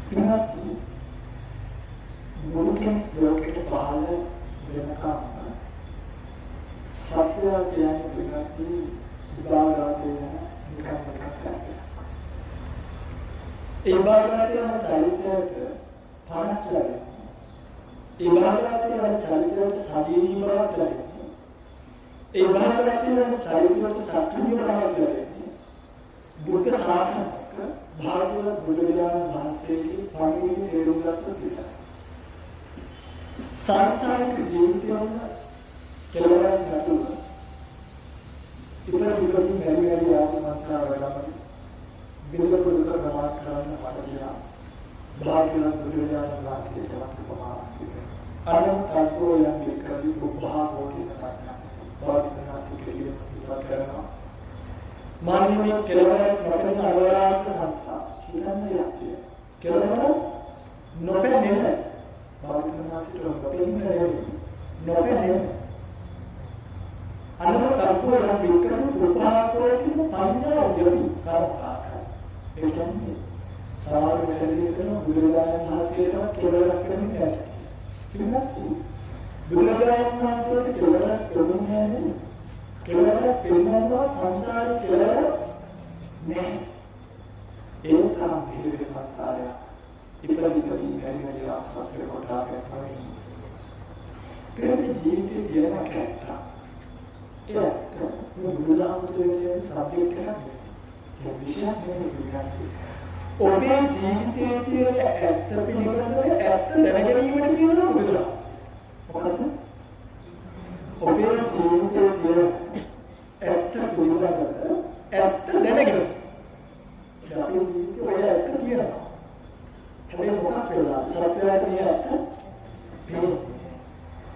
ඉතින් මුදුකේ ලෝකෙට පහළ වෙනකම් සත්‍ය කියන්නේ පිළිගatti විභාගාතේ නිකන් එකක් කරන්නේ. ඒ විභාගාතේ යන චරිතයට පාඩක් ලැබෙනවා. ඒ විභාගාතේ යන චරිතයට ශරීරී බවක් ලැබෙනවා. ඒ විභාගාතේ යන චරිතයට සක්‍රීය බවක් ලැබෙනවා. බුද්ධ ශාසනයක භාග්‍යවත් බුදුරජාණන් වහන්සේගේ පරිණිරි තේරුම් ගත්ත විදිහට සංසාරික ජීවිතයම කෙලවරක් නැතුව ඉපදී මෙරි ආව සංසාර වලම විඳපු දුක ප්‍රමාණ කරන්න හදලා භාග්‍යවත් බුදුරජාණන් වහන්සේට වත්පොමාවක් අරන් තල්කෝ යම් විකල්පි භාගෝ කියන භාග්‍යවන්තසේ කියන සිද්ධාන්ත කරනවා මාන්නේ කෙලවරක් නොපෙනෙන අලවරාග සංස්කාර හිතන්නේ යන්නේ කෙලවර නොපෙනෙන භාග්‍යවන්තසේට නොපෙනෙන අනම තල්කෝ යම් විකල්පි භාගෝ කියන පඤ්ඤා යති කරකාර ඒ කියන්නේ සාමාන්‍ය වෙලදී කරන බුදුරජාණන් වහන්සේට කෙලවරක් වෙන්නේ නැහැ. පිළිගන්න. බුදුරජාණන් වහන්සේට කෙලවරක් වෙන්නේ නැහැ. කෙලවරක් වෙනවා සංසාරේ කෙලවර නැහැ. ඒ තරම් දීර්ඝ සංස්කාරය ඉපදිතදී හැරිමේ අවස්ථාවක කොටස් ගන්නවා. කෙනෙකුගේ ජීවිතයේ තියෙන කැත්ත. ඒක බුදුරජාණන්ගේ සබ්ජෙක්ට් එකක්. ඒ විශේෂ නෙමෙයි. ඔබේ ජීවිතයේ තියෙන ඇත්ත පිළිබඳව ඇත්ත දැනගැනීමට කියනවා බුදුදහම. මොකද? ඔබේ ජීවිතයේ තියෙන ඇත්ත පිළිබඳව ඇත්ත දැනගැනීම. අපේ ජීවිතයේ ඔය ඇත්ත තියෙනවා. හැබැයි මොකක් වෙලා සත්‍යයට මේ ඇත්ත මේ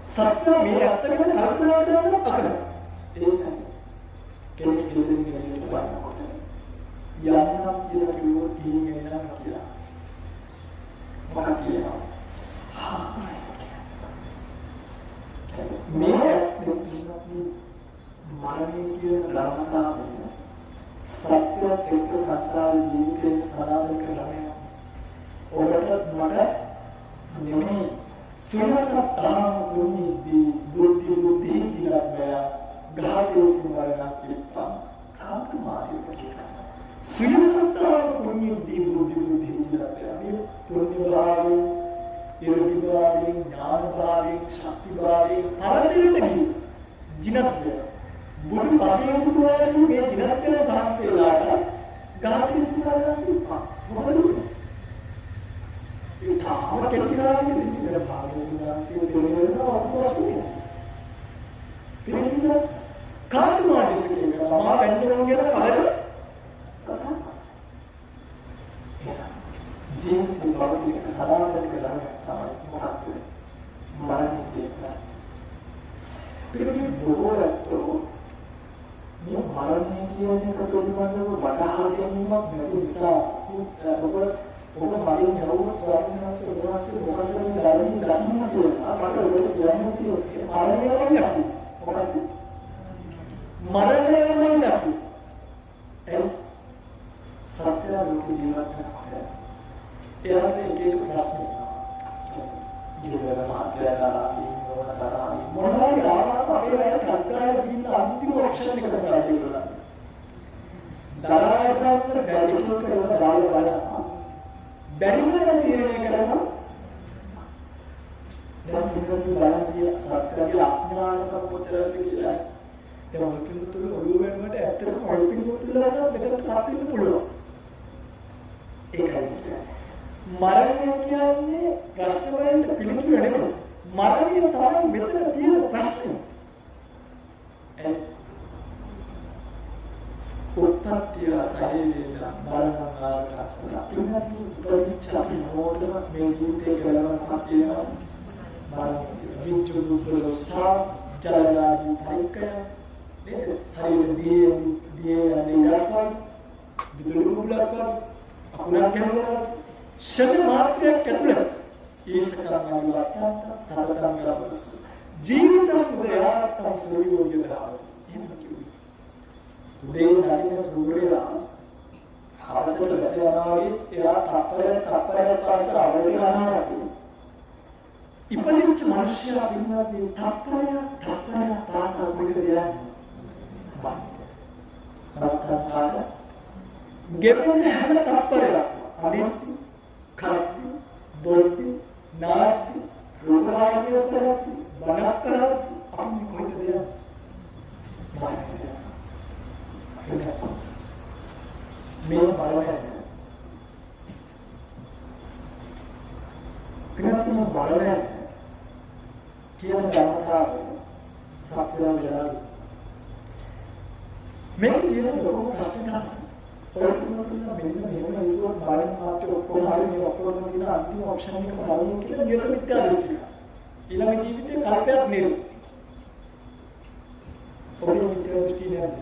සත්‍ය මේ ඇත්ත ගැන කල්පනා කරන්න අකමැති. ඒකයි. කෙනෙක් පිළිදෙන්නේ බලනකොට යන්නම් කියලා කිව්වොත් ගිහින් එන්නම් කියලා. මොකක්ද කියනවා? මේ මරණය කියන ධර්මතාවය සත්‍යවත් එක්ක සංසාර ජීවිතේ සාධාරණ කරගන්න. ඔබට මට නෙමෙයි සුයසත්තාම කුණිදී බුද්ධි දිනබ්බය ගාතේ සිමරණක් පිටපා කාතමාරිස් කියලා. සුයසත්තාම කුණිදී බුද්ධි දිනබ්බය මේ පුණ්‍ය භාවයෙන් ඉරදි භාවයෙන් ඥාන භාවයෙන් ශක්ති භාවයෙන් තරතරට ගිහින් ජිනබ්බය බුදු පසේ බුදු ආදී මේ ජිනබ්බය වහන්සේලාට ගාතේ සිමරණක් පිටපා මොකද ඒ තාම කෙටි කාලෙකදී ඉඳලා භාග්‍යවතුන් වහන්සේ දෙවියන්ව අපවසුනේ. පිළිගන්න කාතුමාදිසකේ මා බැන්දරන් ගැන කවර කතා. ජීවිත භෞතික සාධාරණ කියලා තමයි මොකක්ද? මරණය කියන්නේ. පිළිගන්න බොහෝරතෝ මේ මරණය කියන එක පිළිබඳව වටහා ගැනීමක් නැති නිසා ඔබ මරින් යවුවත් ස්වාමීන් වහන්සේ උන්වහන්සේ මොකද මේ ධර්මයෙන් දකින්න කියලා මට ඔබට කියන්න තියෙන්නේ මරණයමයි නැති මොකද මරණයමයි නැති ඒ සත්‍ය ලෝක ජීවත් කරනවා එයාට එක ප්‍රශ්න ජීවිතය මාත්‍රාලාදී මොනතරම් මොනවාරි ආවම අපේ වැඩ කල්කාරය දින්න අන්තිම ඔප්ෂන් එක තමයි ඒගොල්ලෝ දරාගෙන බැරි කරලා දාලා බැරිම දේ තීරණය කරනවා දැන් පිටුපිට බලන්නේ සත්‍යයේ අඥානකම කොච්චරද කියලා දැන් ඔයකින් තුල ඔළුව වෙනකොට ඇත්තටම ඔයකින් තුල මෙතනට හත් වෙන්න පුළුවන් ඒකයි මරණය කියන්නේ ප්‍රශ්න වලට පිළිතුරු නෙමෙයි මරණය තමයි මෙතන තියෙන ප්‍රශ්නේ උත්පත්තිය සහේවේද බලනාකාරසන ඉන්නත් ප්‍රතිචාර මොඩම මේ ජීවිතේ කරනවා කියනවා විච්චු දුක්ඛෝසා ජලලාදී පරික්කය නේද හරියට දියේ යන්නේ යනවා විදුලි බුලක් අකුණක් ගහනවා ෂද මාත්‍රයක් ඇතුළත ඒසකම් අනිවාර්යයෙන්ම සතරම් ගලවස් ජීවිතම් උදයාත්තම් සූර්යෝදය දාව එහෙම කිව්වේ උදේ නැගින සූර්යයා හවසට වැස යනවා වගේ එයා තප්පරයක් පස්සේ අවුලට යනවා වගේ. ඉපදිච්ච මිනිස්සයා පින්වත්නි තප්පරයක් පාසා උඩට යන්නේ. රත්තරන් ගෙවෙන හැම තප්පරයක් අනිත්‍ය, කර්ති, බොද්ධි, නාට්‍ය, රූපවාහිනිය වලට බණක් කරලා අපි කොහෙටද යන්නේ? මේ බලය පිළිතුරු බලය කියන ධර්මතාව සත්‍යය වෙලා මේක තියෙන ලොකුම ප්‍රශ්න තමයි ඔය තුනතුන මෙන්න මෙහෙම හිතුවොත් බලන මාත්‍ය ඔක්කොම හරි මේ ඔක්කොම තියෙන අන්තිම ඔප්ෂන් එක බලන්නේ කියලා නියත මිත්‍යා දෘෂ්ටිය. ඊළඟ ජීවිතේ කල්පයක් නෙවෙයි. ඔබේ මිත්‍යා දෘෂ්ටිය නේද?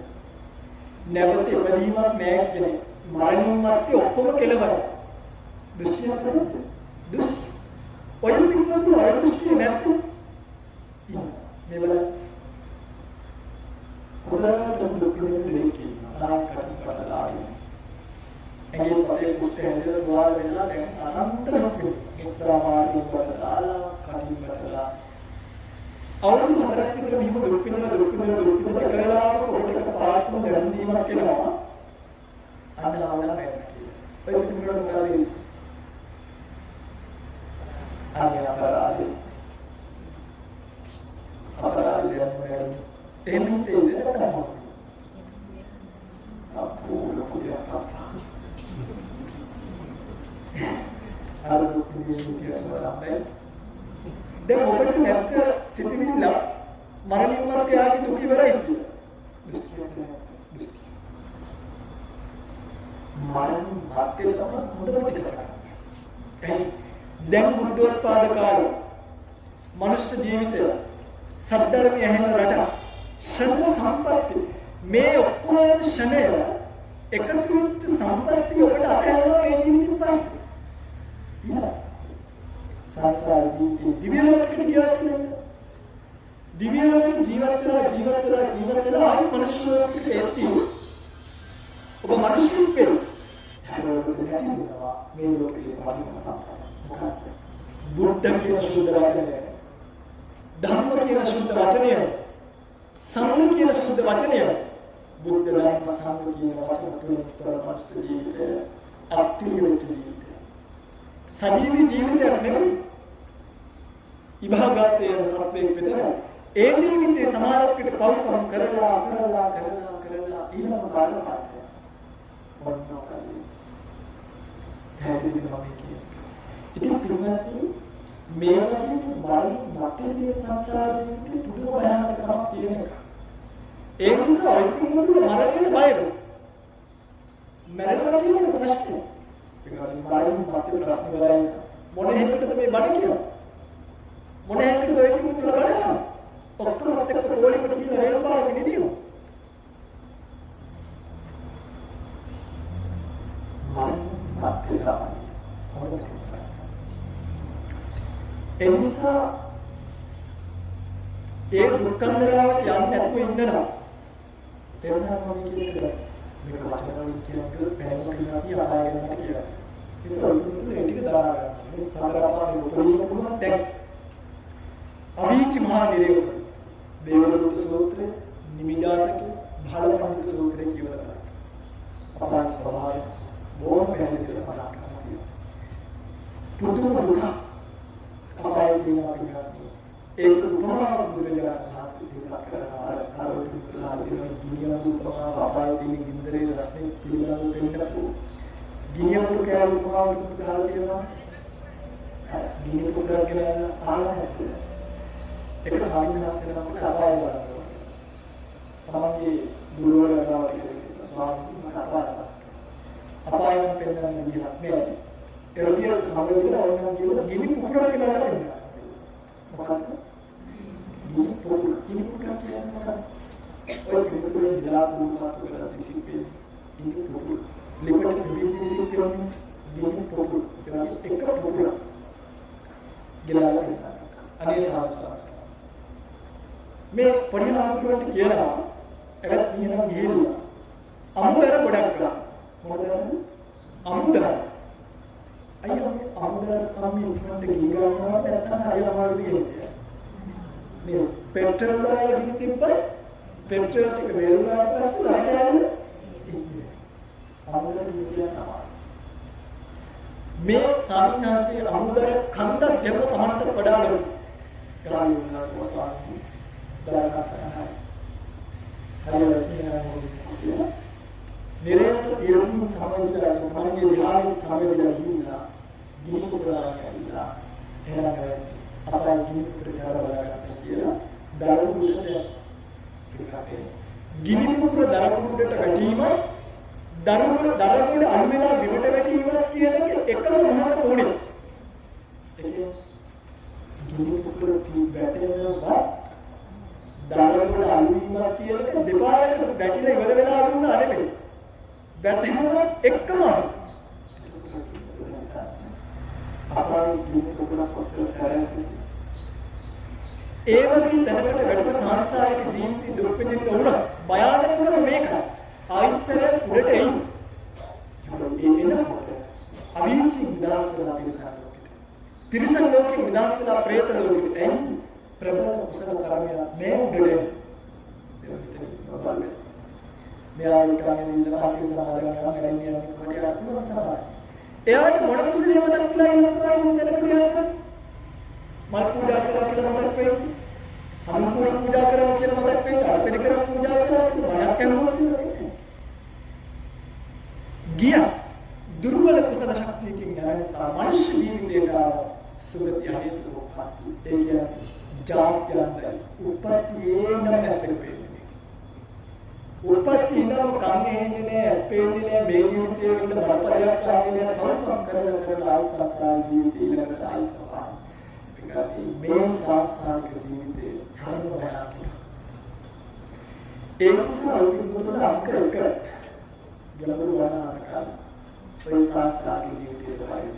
නැවත ඉපදීමක් නැහැ කියන්නේ මරණින් මත්තේ ඔක්කොම කෙලවර. දෘෂ්ටියක් නේද? දෘෂ්ටි. ඔය පිටුතුන ඔය දෘෂ්ටිය නැත්නම් මේ බලන්න. උදාහරණයක් දුක් විඳින්න දෙකේ ආකාරයෙන් කඩලායි. එගේ පොතේ කුෂ්ඨ හැදලා තුවාල වෙලා දැන් අනන්ත දුක් විඳිනවා. මාර්ගයෙන් කඩලා කටින් කඩලා අවුරුදු 4ක් විතර මෙහිම දුක් විඳලා එකලාවක ඔකට පාටම දැන් දීමක් එනවා. අන්න ආවලා නැහැ. ඔය පිටුරට මොකද? අනිවාර්යයෙන් අපරාධයෙන් එහෙම හිතේද නැත්නම් අපෝ ලොකු දෙයක් අපා අර දුක් කියනවා දැන් ඔබට නැත්te සිතිවිල්ල මරණින් මත්තේ ආගේ දුක ඉවරයි කියලා දෘෂ්ටි මරණින් මත්තේ තමයි හොඳම ටික කරන්නේ දැන් බුද්ධෝත්පාද කාලේ මනුෂ්‍ය ජීවිතය සද්ධර්මය ඇහෙන රට ෂණ සම්පatti මේ ඔක්කොම ෂණය එකතු වෙච්ච සම්පatti ඔබට අතහැරලා මේ ජීවිතින් පස්සේ සංස්කාර ජීවිතේ දිව්‍ය ලෝකෙට ගියා කියන්නේ දිව්‍ය ලෝකෙ ජීවත් වෙලා ආයි මනුෂ්‍ය ලෝකෙට එද්දී ඔබ මිනිස්සුන් වෙන්න මේ ලෝකෙට බුද්ධ කියන සුද්ධ වචනය ධම්ම කියන සුද්ධ වචනය සංඝ කියන සුද්ධ වචනය බුද්ධ ධම්ම සංඝ කියන වචන තුනතර මානසික ජීවිතය අත්‍යවශ්‍ය ජීවිතය සජීවී ජීවිතයක් නෙමෙයි ඉභාගාතයේ සත්වයක් විතර ඒ ජීවිතේ සමහරකට පව්කම් කරලා ඊළඟ කාලේ පාටය මොනවායි හැදෙන්නේ මම කියන්නේ ඉතින් පින්වත්නි මේ වගේ මරණින් මත්තේ සංසාර ජීවිතේ පුදුම භයානකමක් තියෙන එක. ඒ නිසා ඔය පින්වතුන්ට මරණයට බය වෙනවා. මරණය කියන ප්‍රශ්නේ. පින්වත්නි මරණින් මත්තේ ප්‍රශ්න වලයි මොන හේතුකටද මේ බණ කියන්නේ? මොන හේතුකටද ඔය පින්වතුන්ට බණ කියන්නේ? ඔක්කොමත් එක්ක පොලිමට ගිහින් රේල් පාරේ නිදිනවා. මරණින් මත්තේ තමයි. එනිසා ඒ දුක්ඛන්දරාවට යන්නේ නැතුව ඉන්නවා. තේරුණාද මම කියන්නේ? මේක වචන වලින් කියනකොට පැහැදිලි කරනවා කිය අපාය යනවා කියලා. ඒක ඔළුවට ඒ ටික දරා ගන්න. මේ සතර අපායේ උපදින්න පුළුවන් දැන්. අවීච මහා නිරේව දේවදූත සූත්‍රය, නිමිජාතකේ, භාලපණ්ඩිත සූත්‍රය කියවලා අපාය ස්වභාවය බොහොම පැහැදිලිව සඳහන් කරනවා. පුදුම දුක අපාය දිනවා පිටාදී ඒක උපමාවක් බුදුරජාණන් වහන්සේ සිහිපත් කරනවා අර කාරෝති ප්‍රාදින ගිනියම් උපමාව අපාය දින ගින්දරේ රසනේ පිළිබඳව පෙන්නපු ගිනියම් කෑලි උපමාවක් ගහලා තියෙනවා ගිනියම් පුරා කියලා ආලා ඒක සාමිනහසේ නමකට අපාය බලනවා තමන්ගේ ගුරුවරයා ගාවට ගිහින් ස්වාමීන් අපායෙන් පෙන්නන විදිහක් නෑ එරදිය සමගින ඕනනම් කියන ගිනි පුපුරක් කියලා කියනවා. මොකක්ද? ගිනි පුපුර කියන්නේ මොකක්ද? ඔය ගිනි පුපුරේ ඉඳලා පුපුරක් කියලා තිසිපේ. ගිනි පුපුර. ලිපට විවිධ තිසිපේ ගිනි පුපුර. ඒක එක පුපුර. ගිලාලා අනේ සාහසස්. මේ පොඩි ආමුදුරට කියනවා එවත් නියනම් ගිහිල්ලා අමුදර ගොඩක් ගන්න. මොකද අමුදා අයියා අමුදා තමයි ඉක්මනට ගිගනවා නැත්නම් අය අමාරුද කියන්නේ මේ පෙට්‍රල් දාලා ගිනි තිබ්බත් පෙට්‍රල් ටික වේරුණාට පස්සේ තරකයන් අමුදා කියනවා මේ සාමිනාසේ අමුදර කන්දක් ගැව තමන්ට වඩා ලොකු ගාමි වුණා ස්වාමී දරකා කරනවා හරියට නිරේත ඉරදීන් සමවැදිලා තමන්ගේ ධ්‍යානෙ සමවැදිලා හින්නා ගිනි පුරාගෙන ඇවිල්ලා එහෙනම් අපේ ගිනි පුර සාර බලාගත්තා කියලා දරුණුට පිටකේ ගිනි පුර දරුණුට වැටීමත් දරුණු අලු වෙලා බිමට වැටීමත් කියන එක එකම මොහොතක උනේ ඒ ගිනි පුර වැටෙනවා දරුණු අලු වීමක් කියන එක දෙපාරකට වැටිලා ඉවර වෙලා අලු වුණා නෙමෙයි වැටෙනවා එකම අපේ ගිනි පුර කොච්චර සැරයක් ඒ වගේ දැනකට වැටෙන සංසාරික ජීවිතය දුක් විඳින්න උන භයානකකම මේකයි ආයිත්සරයක් උඩට එයි. එනකොට අවීචි විනාශ වෙලා තිරිසන් ලෝකෙ විනාශ වෙලා പ്രേත ලෝකෙට එයි. ප්‍රබල කුසල කර්මය මේ උඩට මෙයා උටගෙන ඉඳලා ආචි සමාදන් කරනවා මරන්නේ කොට යනවා සමාදන්. එයාට මොන කුසලයේ මතක් වෙලා ඉන්නවා දැනකට යනවා. මල් පූජා කරා කියලා මතක් වෙයි. අනුපුර පූජා කරා කියලා මතක් වෙයි. අරපෙර කරා පූජා කරා කියලා මතක් වෙනවා. ගිය දුර්වල කුසල ශක්තියකින් යන නිසා මනුෂ්‍ය ජීවිතයට සුගතිය හේතු වුණා. ඒ කියන්නේ ජාත්‍යන්තය උපත්යේ නම් ඇස්තක වෙන්නේ. උපත්යේ නම් කන්නේ ඉන්නේ ඇස්පෙන්නේ නෑ මේ ජීවිතයේ ඉන්න බරපතලයක් ගන්නේ නෑ පවුම් කරලා ආයි සංසාර ජීවිතේ ඊළඟට ආයි තමයි. මේ සංසාරික ජීවිතේ හරිම භයානකයි. ඒ නිසා උතුම්මතුල අංක 1 ගැඹුරු වනාරකා ඔය සංසාරික ජීවිතේ තමයි.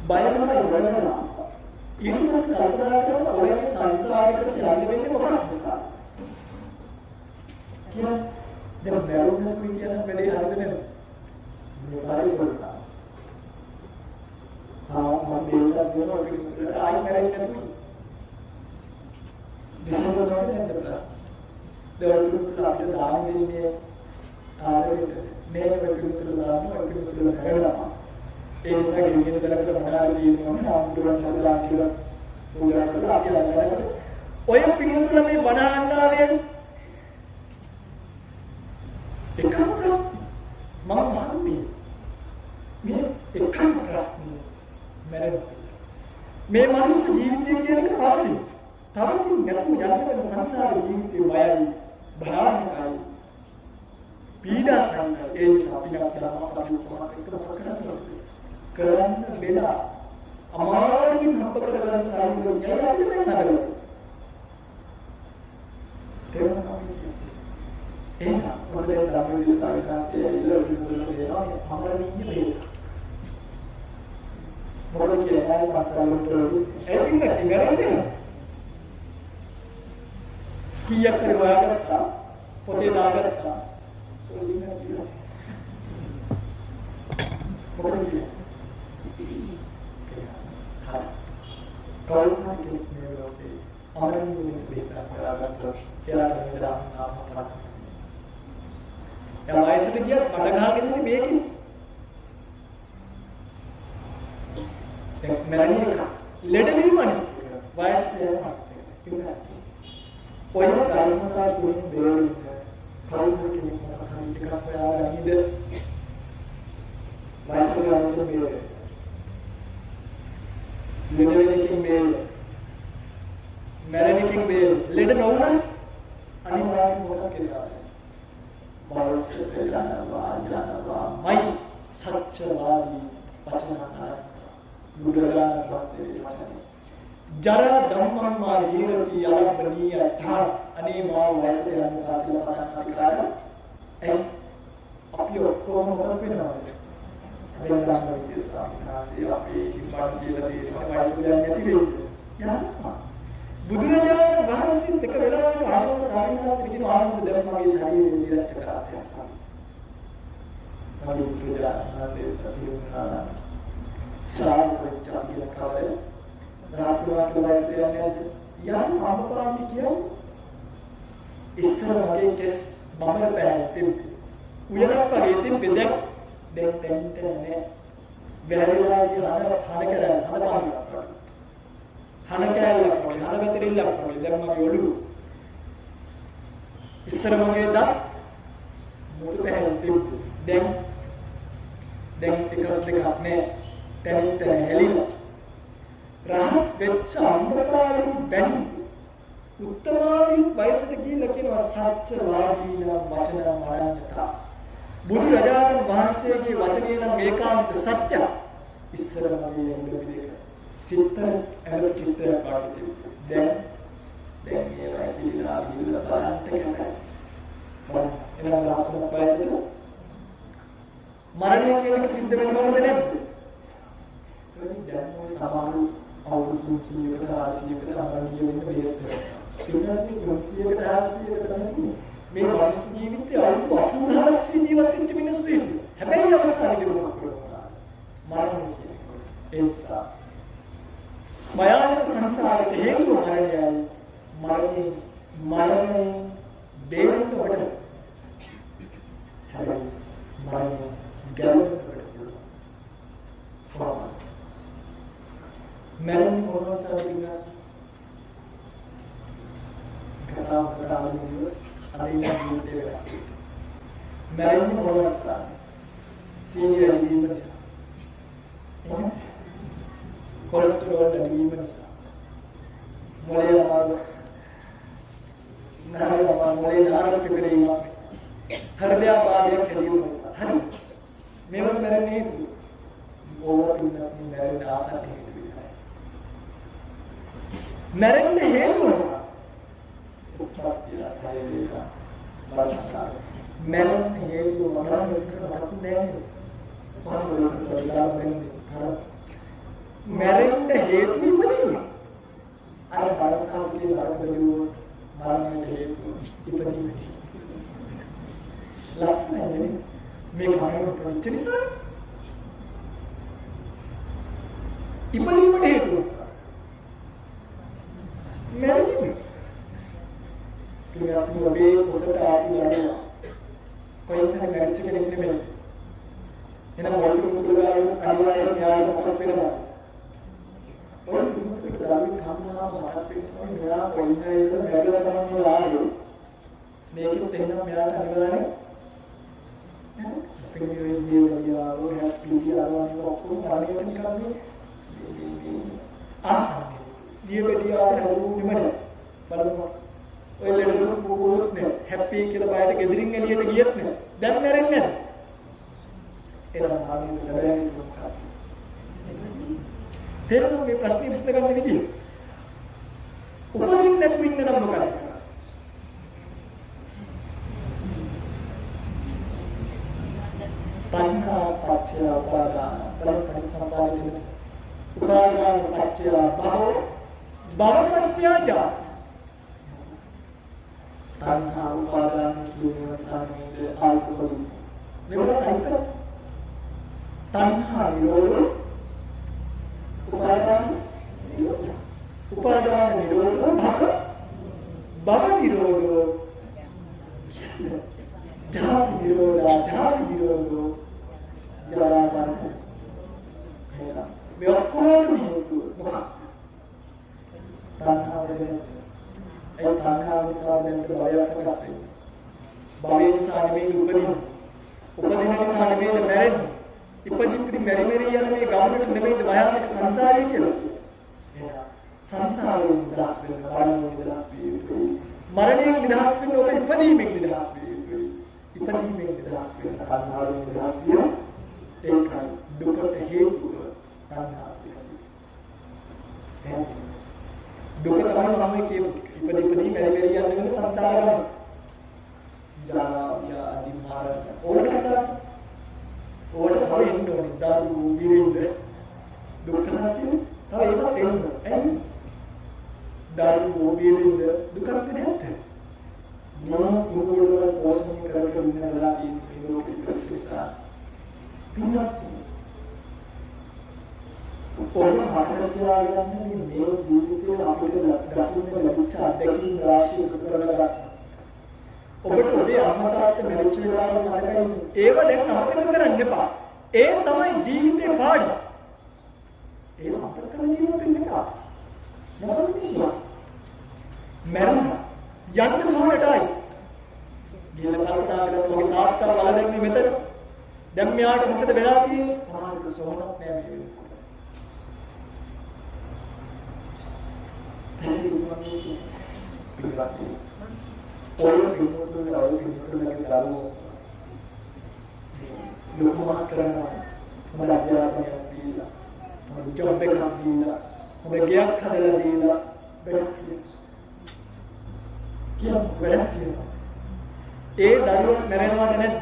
බයමයි වෙනවා. ඊට පස්සේ කල්පනා කරලා ඔය සංසාරිකට යන්න වෙන්නේ මොකක්ද? කියලා දැන් බැලුම් නැතුව කියන වැඩේ හරිද නේද? මේ පාරේ කරලා. මම දෙන්නත් දෙනවා පිළිතුරට ආයි මැරෙන්නේ නැතුව. විසඳුම තමයි නේද ප්‍රශ්න. දෙවල් පිළිතුර අපිට දාන දෙන්නේ ආරෙට මේක පිළිතුර දානවා පිළිතුර කරනවා. ඒ නිසා ගෙනියන දලකට මොනවාද කියනවා ආන්දරණ හදලා කියලා පූජා කරලා අපි ළඟට ඔය පිළිතුර මේ බණ ආන්නාවේ එකම ප්‍රශ්න මම අහන්නේ මේ එකම ප්‍රශ්න මේ මනුස්ස ජීවිතය කියන එක පවතින නැතුව යන්න වෙන සංසාර ජීවිතේ බයයි භයානකයි පීඩා සංකල්ප ඒ නිසා අපි කරන්න වෙලා අමාරුවෙන් හම්බ කරගන්න සාධිකෝ යයි අපිට දැන් නඩගන්න තේරුණා එහෙනම් මොකද ධර්ම විස්තරකාසයේ ඉල්ල විදුල දෙනවා අමරණීය වේද මොකද කියලා පාසලට එපින් ඉංගරන්නේ ස්කීයක් කරවගත්තා පොතේ දාගත්තා මොකද කියන්නේ කවුරුහරි කෙනෙක් මේ ලෝකේ අමරණීය වේද කරගත්තා කියලා නේද නාම කරා දැන් වයසට ගියත් මට ගහගෙන ඉන්නේ මේකනේ. දැන් මරණිය ලෙඩවීමනේ වයසට යනවා. ඔය කාරණා තුලින් බේරෙන්න කවුරු කෙනෙක් මතක ටිකක් හොයාගෙන ඉඳ වයසට යනකොට බේරෙන්න. ලෙඩ වෙනකින් බේරෙන්න. මරණියකින් බේරෙන්න. ලෙඩ නොවුනත් අනිවාර්යයෙන් මොකක් කියලා වයසට යනවා මයි සත්‍යවාදී වචනනා බුදුරජාණන් වහන්සේ වචන ජරා ධම්මම්මා ජීරති යලබ්බනීය ඨාන අනේ මා වයසට යන තාතිල පදන් කරලා අපි ඔක්කොම මොකද වෙනවද වෙනදාම විද්‍යාස්වාමීන් අපේ කිම්බන් කියලා දෙනවා වයසට යන්නේ නැති වෙයි යනවා බුදුරජාණන් වහන්සේ එක වෙලාවක ආනන්ද ස්වාමීන් වහන්සේ කියන ආනන්ද දැන් මගේ ශරීරය නිරච්ච කරා. මගේ පුදුජානනාසේ තියුණා ශ්‍රාවක චාතිය කාලේ රාත්‍රිවා කියලා ඉස්සරහට යන්නේ අම්පාටි කියන්නේ ඉස්සර වගේ කෙස් බබර පැහැදින් උයනක් වගේ තිබ්බේ දැන් නෑ බැහැරලා කියලා හන කරලා හන පාන්නක් හන කෑල්ලක් වගේ හන වැතිරිල්ලක් වගේ දැන් මගේ ඔළුව ඉස්සර වගේ දත් මුතු පැහැදින් දැන් එකක් දෙකක් නෑ තැනින් හැලිලා රහත් වෙච්ච අම්බපාලි බැණි උත්තමාවී වයසට ගිහිල්ලා කියනවා සත්‍යවාදීන වචන මරණතා බුදු රජාණන් වහන්සේගේ වචනේ නම් ඒකාන්ත සත්‍ය ඉස්සර මගේ ඉංග්‍රීසි දෙක සිත ඇල චිත්තය පාඩිතේ දැන් ඒවා කියලා විවිධ තරන්ට කැමයි එනම් රහත් වයසට මරණය කියන එක සිද්ධ වෙනවද නැද්ද දැන් ඔය සමහරු අවුරුදු 100කට 800කට අරණිය වෙන්න බෙහෙත් වෙනවා. ඒකත් 300කට 800කට තමයි මේ මනුස්ස ජීවිතය අවුරුදු 80 ලක්ෂ ජීවත් වෙච්ච මිනිස්සු ඉන්නේ. හැබැයි අවසානයේදී මොකක් කරනවා? මරණය කියන්නේ. ඒ නිසා භයානක සංසාරයට හේතුව මරණයයි. මරණයෙන් බේරෙන්න ඔබට හැබැයි මරණය ගැලවෙන්න ඔබට මරණය කොහොමද කියලා කතාව කරන්නේ අදින්න ජීවිතේ වෙනස් වෙනවා මරණය කොහොමද සීනියර් වීම නිසා කොලෙස්ටරෝල් වැඩි වීම නිසා මොළේ නාරක පිපිරීම හෘදයාබාධයක් හැදීම නිසා හරි මේවත් මරණය ඕවා පින්න මරණ ආසන්න හේතු මරණ හේතු මරණ හේතු මරණ හේතු ඉපදීම අර බරසාවකේ වරදලුව මරණ හේතු ඉපදීම ලස්සනයි මේ කමෙන් ප්‍රච්ච නිසා ඉපදීමට හේතුව මැරීම කියලා අපි ඔබේ කුසට ආපු දරුවා කොයින්ද මැරිච්ච කෙනෙක් නෙමෙයි එහෙනම් ඔය තුතුලගාව අනිවාර්යයෙන් යාළුවා මොකක්ද වෙනවා ඔය තුතුලට දාවි කම්මනා මතක් වෙනවා මෙයා කොයින්ද ඒක මැරලා තමයි ආවේ මේකෙත් එහෙනම් මෙයාට අනිවාර්යයෙන් අපේ ජීවිතය හැප්පි ආවම ඔක්කොම අනිවාර්යයෙන් කරන්නේ ආසන්න දියවැඩියා හැදුන්නේ මඩ බලමු ඔය ලෙඩ දුක් නේ හැපි කියලා බයට ගෙදරින් එළියට ගියත් නේ දැන් නැරෙන්නේ නැද්ද එනම් ආන්නේ සැබෑම දුක්ඛ තේරෙනවද මේ ප්‍රශ්නේ විසඳ ගන්න විදිය උපදින්න නැතුව ඉන්න නම් මොකද තණ්හා පච්චය උපාදාන බලන්න පරිසම්පාදිතේ උපාදාන පච්චය භව පච්චය ජා තණ්හා උපාදාන කියන සාමයේ ආල්කෝල මෙවර අනිත් තණ්හා නිරෝධ උපාදාන නිරෝධ භව නිරෝධ ජාති නිරෝධ ජරා මරණ මේ ඔක්කොම හේතුව මොකක්ද තණ්හාව වෙන ඒ තණ්හාව නිසා දැන් භවයක් සකස් වෙනවා භවය නිසා නෙමෙයි උපදින නිසා නෙමෙයි මැරෙන්නේ ඉපදිපිරි මෙරි මෙරි යන මේ ගමනට නෙමෙයි භයානක සංසාරය කියලා සංසාරයෙන් නිදහස් වෙන්න මරණයෙන් නිදහස් වෙන්න ඔබ ඉපදීමෙන් නිදහස් වෙන්න ඉපදීමෙන් නිදහස් වෙන්න තණ්හාවෙන් නිදහස් වෙන්න ඒකයි දුකට හේතුව තණ්හාව දුක තමයි මම කියපු ඉපදී මෙරි මෙරි යන වෙන සංසාර ගමන ජරා ව්‍යාධි මරණ ඕන කතා ඕකට තව එන්න ඕනේ දරු විරින්ද දුක්ඛ සත්‍ය තව ඒවත් එන්න ඇයි දරු විරින්ද දුකක් නැද්ද මේ මුගුරුවර පෝෂණය කරගෙන ඉන්න වෙලාව තියෙන මේ ලෝකෙ ප්‍රතිසා පින්වත් ඔබ මතක තියාගන්න මේ ජීවිතේ අපිට දකින්න ලැබිච්ච අත්දැකීම් රාශිය එකතු කරලා ඔබට ඔබේ අම්මා තාත්තා මැරිච්ච වෙලාව මතකයි. ඒව දැන් අමතක කරන්න එපා. ඒ තමයි ජීවිතේ පාඩම. ඒව අමතක කරලා ජීවත් වෙන්න එපා. මොකද මිනිස්සුවා මැරුණා යන්න සෝනටයි. ගිහලා කල්පනා කරලා මගේ තාත්තා වල දැම්මේ මෙතන. දැන් මෙයාට මොකද වෙලා තියෙන්නේ? සමහරවිට සෝනක් නෑ මේ වෙලාවට. ඔය පිටුතුනේ ඔය පිටුතුනේ ගාලෝ ලොකුමහත් කරනවා මොකද අධ්‍යාපනයක් දීලා මොකද ජොබ් එකක් දීලා මොකද ගයක් හදලා දීලා වැඩක් කියනවා ඒ දරුවෝ මැරෙනවද නැද්ද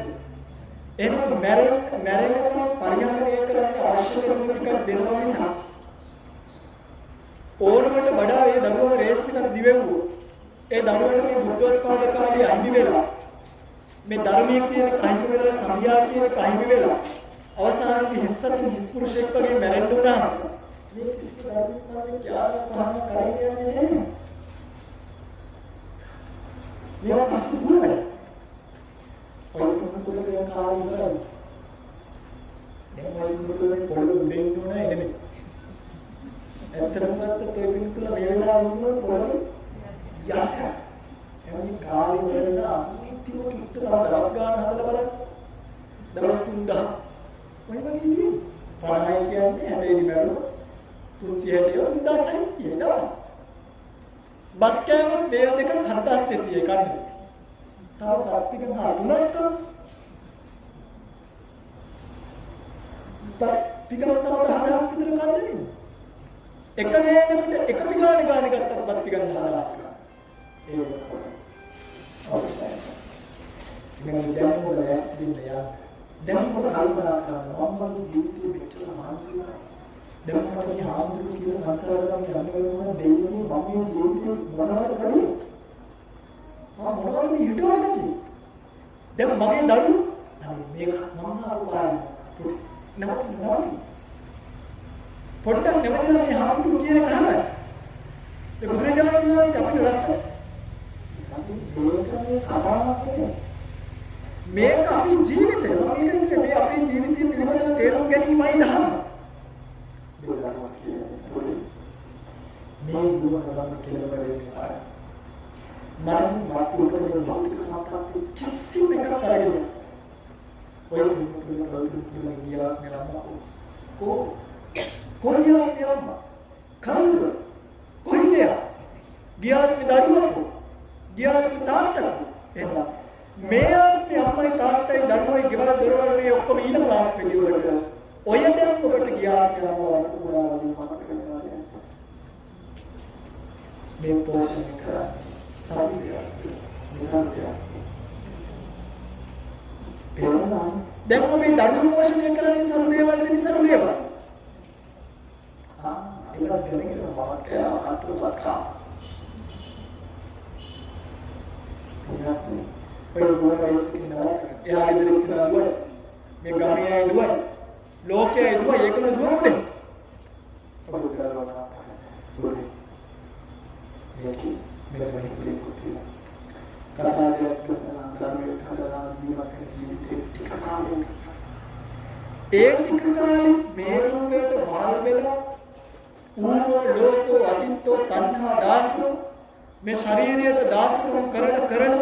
එහෙනම් මැරෙනකම් පරිහරණය කරන්න අවශ්‍ය කරන ටිකක් දෙනවා මිසක් ඕනකට වඩා ඒ දරුවව රේස් එකක් දිවෙව්වෝ ඒ දරුවට මේ බුද්ධෝත්පාද කාලේ අහිමි වෙලා මේ ධර්මයේ කියන කහිමි වෙලා සම්‍යා කියන කහිමි වෙලා අවසානයේ හිස්සකින් හිස් පුරුෂෙක් වගේ මැරෙන්න උනා මේ කිසි ධර්මයක් ඥාන පහන කරන්නේ නැහැ මේ කිසි දුරකට ඔය මොකටද කාලේ ඉවරයි දැන් ඔය මොකටද පොළොව දෙන්න ඕනේ නෙමෙයි ඇත්තටම ගත්තොත් ඔය පිටුල මේ වෙලාව වුණොත් පොළොව යට එවනි කාලේ වලට අනිත්‍යම චුට්ට තම දවස් ගන්න හදලා බලන්න දවස් 3000 ඔය වගේ ඉන්නේ 50යි කියන්නේ 60 මැරුණා 360 1600 දවස් බත් කෑමත් වේල් දෙක 7200 කන්නේ තව කප්පික හතුනක් බත් පිටකට තව 1000ක් විතර කන්නේ නේද එක වේලකට එක පිගානේ ගානේ ගත්තත් බත් පිගන්න 1000ක් මම දැන් මොකද ඇස්තින්නේ දැන් මොකද කල්පනා කරනවා මම ජීවිතේ මෙච්චර මහන්සි වුණා දැන් මම මේ හාමුදුරුවෝ කියන සංසාරයෙන් යන්න වෙනවා දෙයියනේ මම මේ ජීවිතේ මොනවද කරේ මොනවද මේ හිතුවනේ නැති දැන් මගේ දරුවෝ මේක මම ආපාරයි නැවති පොඩ්ඩක් නැවතිලා මේ හාමුදුරුවෝ කියන එක අහන්න ඒ බුදුරජාණන් වහන්සේ අපිට ලස්සන මේක අපේ ජීවිතය මේක කියන්නේ මේ අපේ ජීවිතය පිළිබඳව තේරුම් ගැනීමයි දහම මේ දුවන ගමන කියලා වෙන්නේ මරණ මාතුකේ භෞතික සමාප්තිය කිසිම එකක් කරගෙන ඔය පුදුම ගියා නේද කොහොනියා නියම කවුද කොහිද ගියාත් මේ දරුවෝ ගියාත් තාත්තට එහෙනම් මේ ආත්මේ අම්මයි තාත්තයි දරුවයි ගෙවල් දොරවල් මේ ඔක්කොම ඊළඟ ආත්මෙදී ඔබට ඔය දැන් ඔබට ගියාත් කියලා මේ පෝෂණය කරා සාවිය නිසාන්තය දැන් ඔබේ දරුවෝ පෝෂණය කරන්නේ සරු දේවල්ද නිසරු දේවල් ඒක දෙන්නේ මාත්‍ය අතුලක්කා ඔය මොනවයිස් කියනවා එහා ඉදිරියට දුවන මේ ගමේ දුවන ලෝකයේ දුවන ඒකම දුවමුද ඔබ කරනවා දුවන්නේ මේකේ මෙලෙවනේ කුටිය කසාරයක් ධර්මයේ කඩලා ජීවිතේ ටික කාලෙක ඒ ටික කාලෙ මේ රූපයට වහල් වෙලා ඌනෝ ලෝකෝ අතින්තෝ තණ්හා දාසෝ මේ ශරීරයට දාසකම් කරන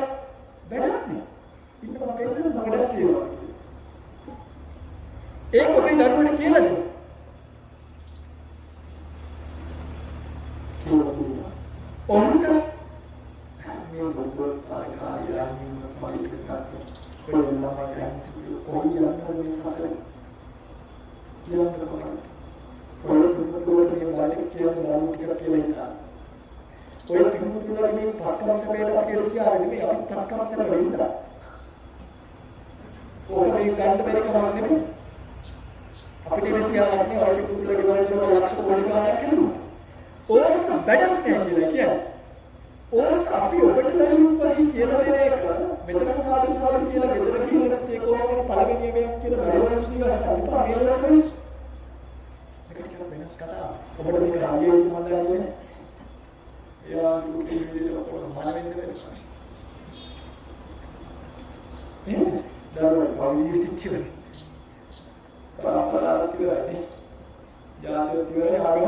වැඩක් නෑ ඉන්නවා පෙන්නන වැඩක් තියෙනවා ඒක ඔබේ දරුවන්ට කියලා දෙන්න ඔවුන්ට මේ බුද්ධ ආකාරයෙන් පරිපූර්ණව කොල්ලම ගෑන්ස් කොයියම් මේ සසල කියන්න කොහොමද ඔය පිටුතුලේ මේ මාටික කියන නාම ටික කියලා ඉන්නවා ඔය පිටුතුලේ මේ පස්කම් සැපේට අපේ රුසියාව නෙමෙයි අපි පස්කම් සැප වෙන්නා ඕක මේ ගන්න බැරි කමක් නෙමෙයි අපිට රුසියාවක් නේ ඔය පිටුතුලේ ගෙවල් වල ලක්ෂ කෝටි ගණනක් හදුවා ඕක වැඩක් නෑ කියලා කියන්නේ ඕක අපි ඔබට දරුවෙක් වගේ කියලා දෙන එක මෙතන සාදු සාදු කියලා ගෙදර ගිහින් ඒ කොහොමද පළවෙනි එකක් කියලා දරුවෝ සීවස්සන්න එපා මේ වෙලාවේ මේකට කියන වෙනස් කතාව ඔබට මේක හරියට මම දන්නේ එයා දුකේ විදිහට ඔබට මන වෙන්න වෙනවා දරුවෝ කවුරු ඉස්තිච්චිද පරම්පරාවක් ඉවරයි ජාතිය ඉවරයි ආගම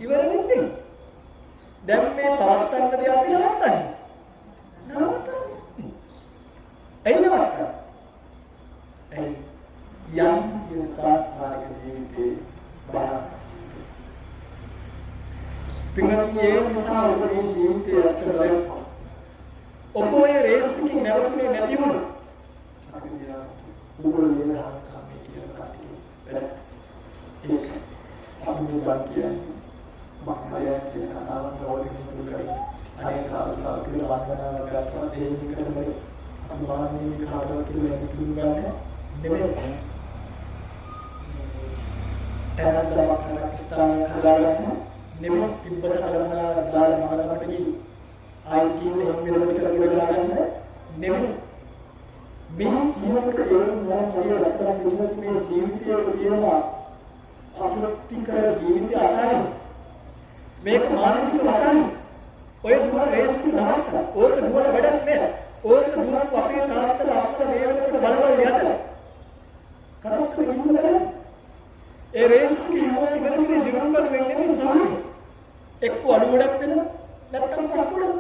ඉවර නෙන්නේ දැන් මේ පවත්තන්න දෙයක් නවත්තන්නේ. ඇයි නවත්තන්නේ? ඇයි යම් කියන සංස්කාරික ජීවිතේ බලන්න. පින්වත්නි නිසා ඔබේ ජීවිතය අත්දැක ඔබ ඔය රේස් එකකින් නැවතුනේ නැති වුණා. අපි දිහා උගල නේද හම්කම් කියලා කටේ. ඒක අපි බන් කියන්නේ මක්මය කියන කතාවක් නෝදින් තුලයි අනේ සාසනා කියලා වන්දනාවක් කරලා දෙහින් කරන්නේ අනුමානීය කාටවත් කියලා හිතුම් ගන්න නෙමෙයි තරද්දවක් පාකිස්තාන කරලාගෙන නෙමෙයි තිබ්බස කලමනා දාලා මහලකට ගිහින් ආයි කියන්නේ හැම වෙලම කියලා ගොඩ ගන්න නෙමෙයි මේ ජීවිත තේරුම් ගන්න අපේ මේ ජීවිතයේ තියෙන අතෘප්තිකර ජීවිතය අතාරින්න මේක මානසික වතන ඔය දුවන රේස් එක නවත්තන්න ඕක දුවන වැඩක් නෑ ඕක දුවපු අපේ තාත්තලා අම්මලා මේ වෙනකොට බලවල් යට කරොත් ගිහින් බලන්න ඒ රේස් එක හිමෝන් ඉවර කරේ දිනුම් කන වෙන්නේ නෙමෙයි ස්ටෝරි එක්ක අඩු ගොඩක් වෙන නැත්තම් පස් ගොඩක්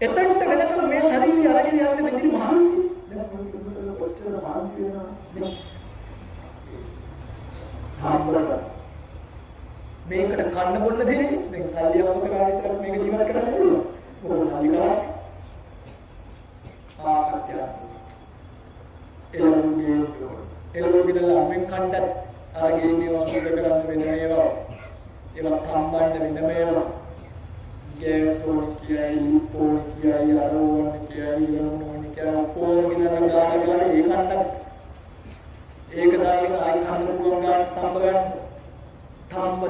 එතනට වෙනකම් මේ ශරීරය අරගෙන යන්න මෙදිරි මහන්සි දැන් මොකද කොච්චර මහන්සි වෙනවද හම්බුනද මේකට කන්න බොන්න දෙන්නේ දැන් සල්ලි අපව කරා විතරක් මේක ජීවත් කරන්න පුළුවන් මොකද සල්ලි කරා කට්ටිය එළවලුගේ ළමෙන් කණ්ඩත් අරගෙන ඉන්නේ වස්තු කරන්න වෙන මේවා ඒවත් හම්බන්න වෙන මේවා ගෑස් ඕන කියයි ලිප්පෝන කියයි අරෝන කියයි ඉරෝන කියයි පොරගෙන ගාලා ඒ කණ්ඩත් ඒක දාගෙන ආයි කන්න පුළුවන් ගන්න තඹ ගන්න තම්බ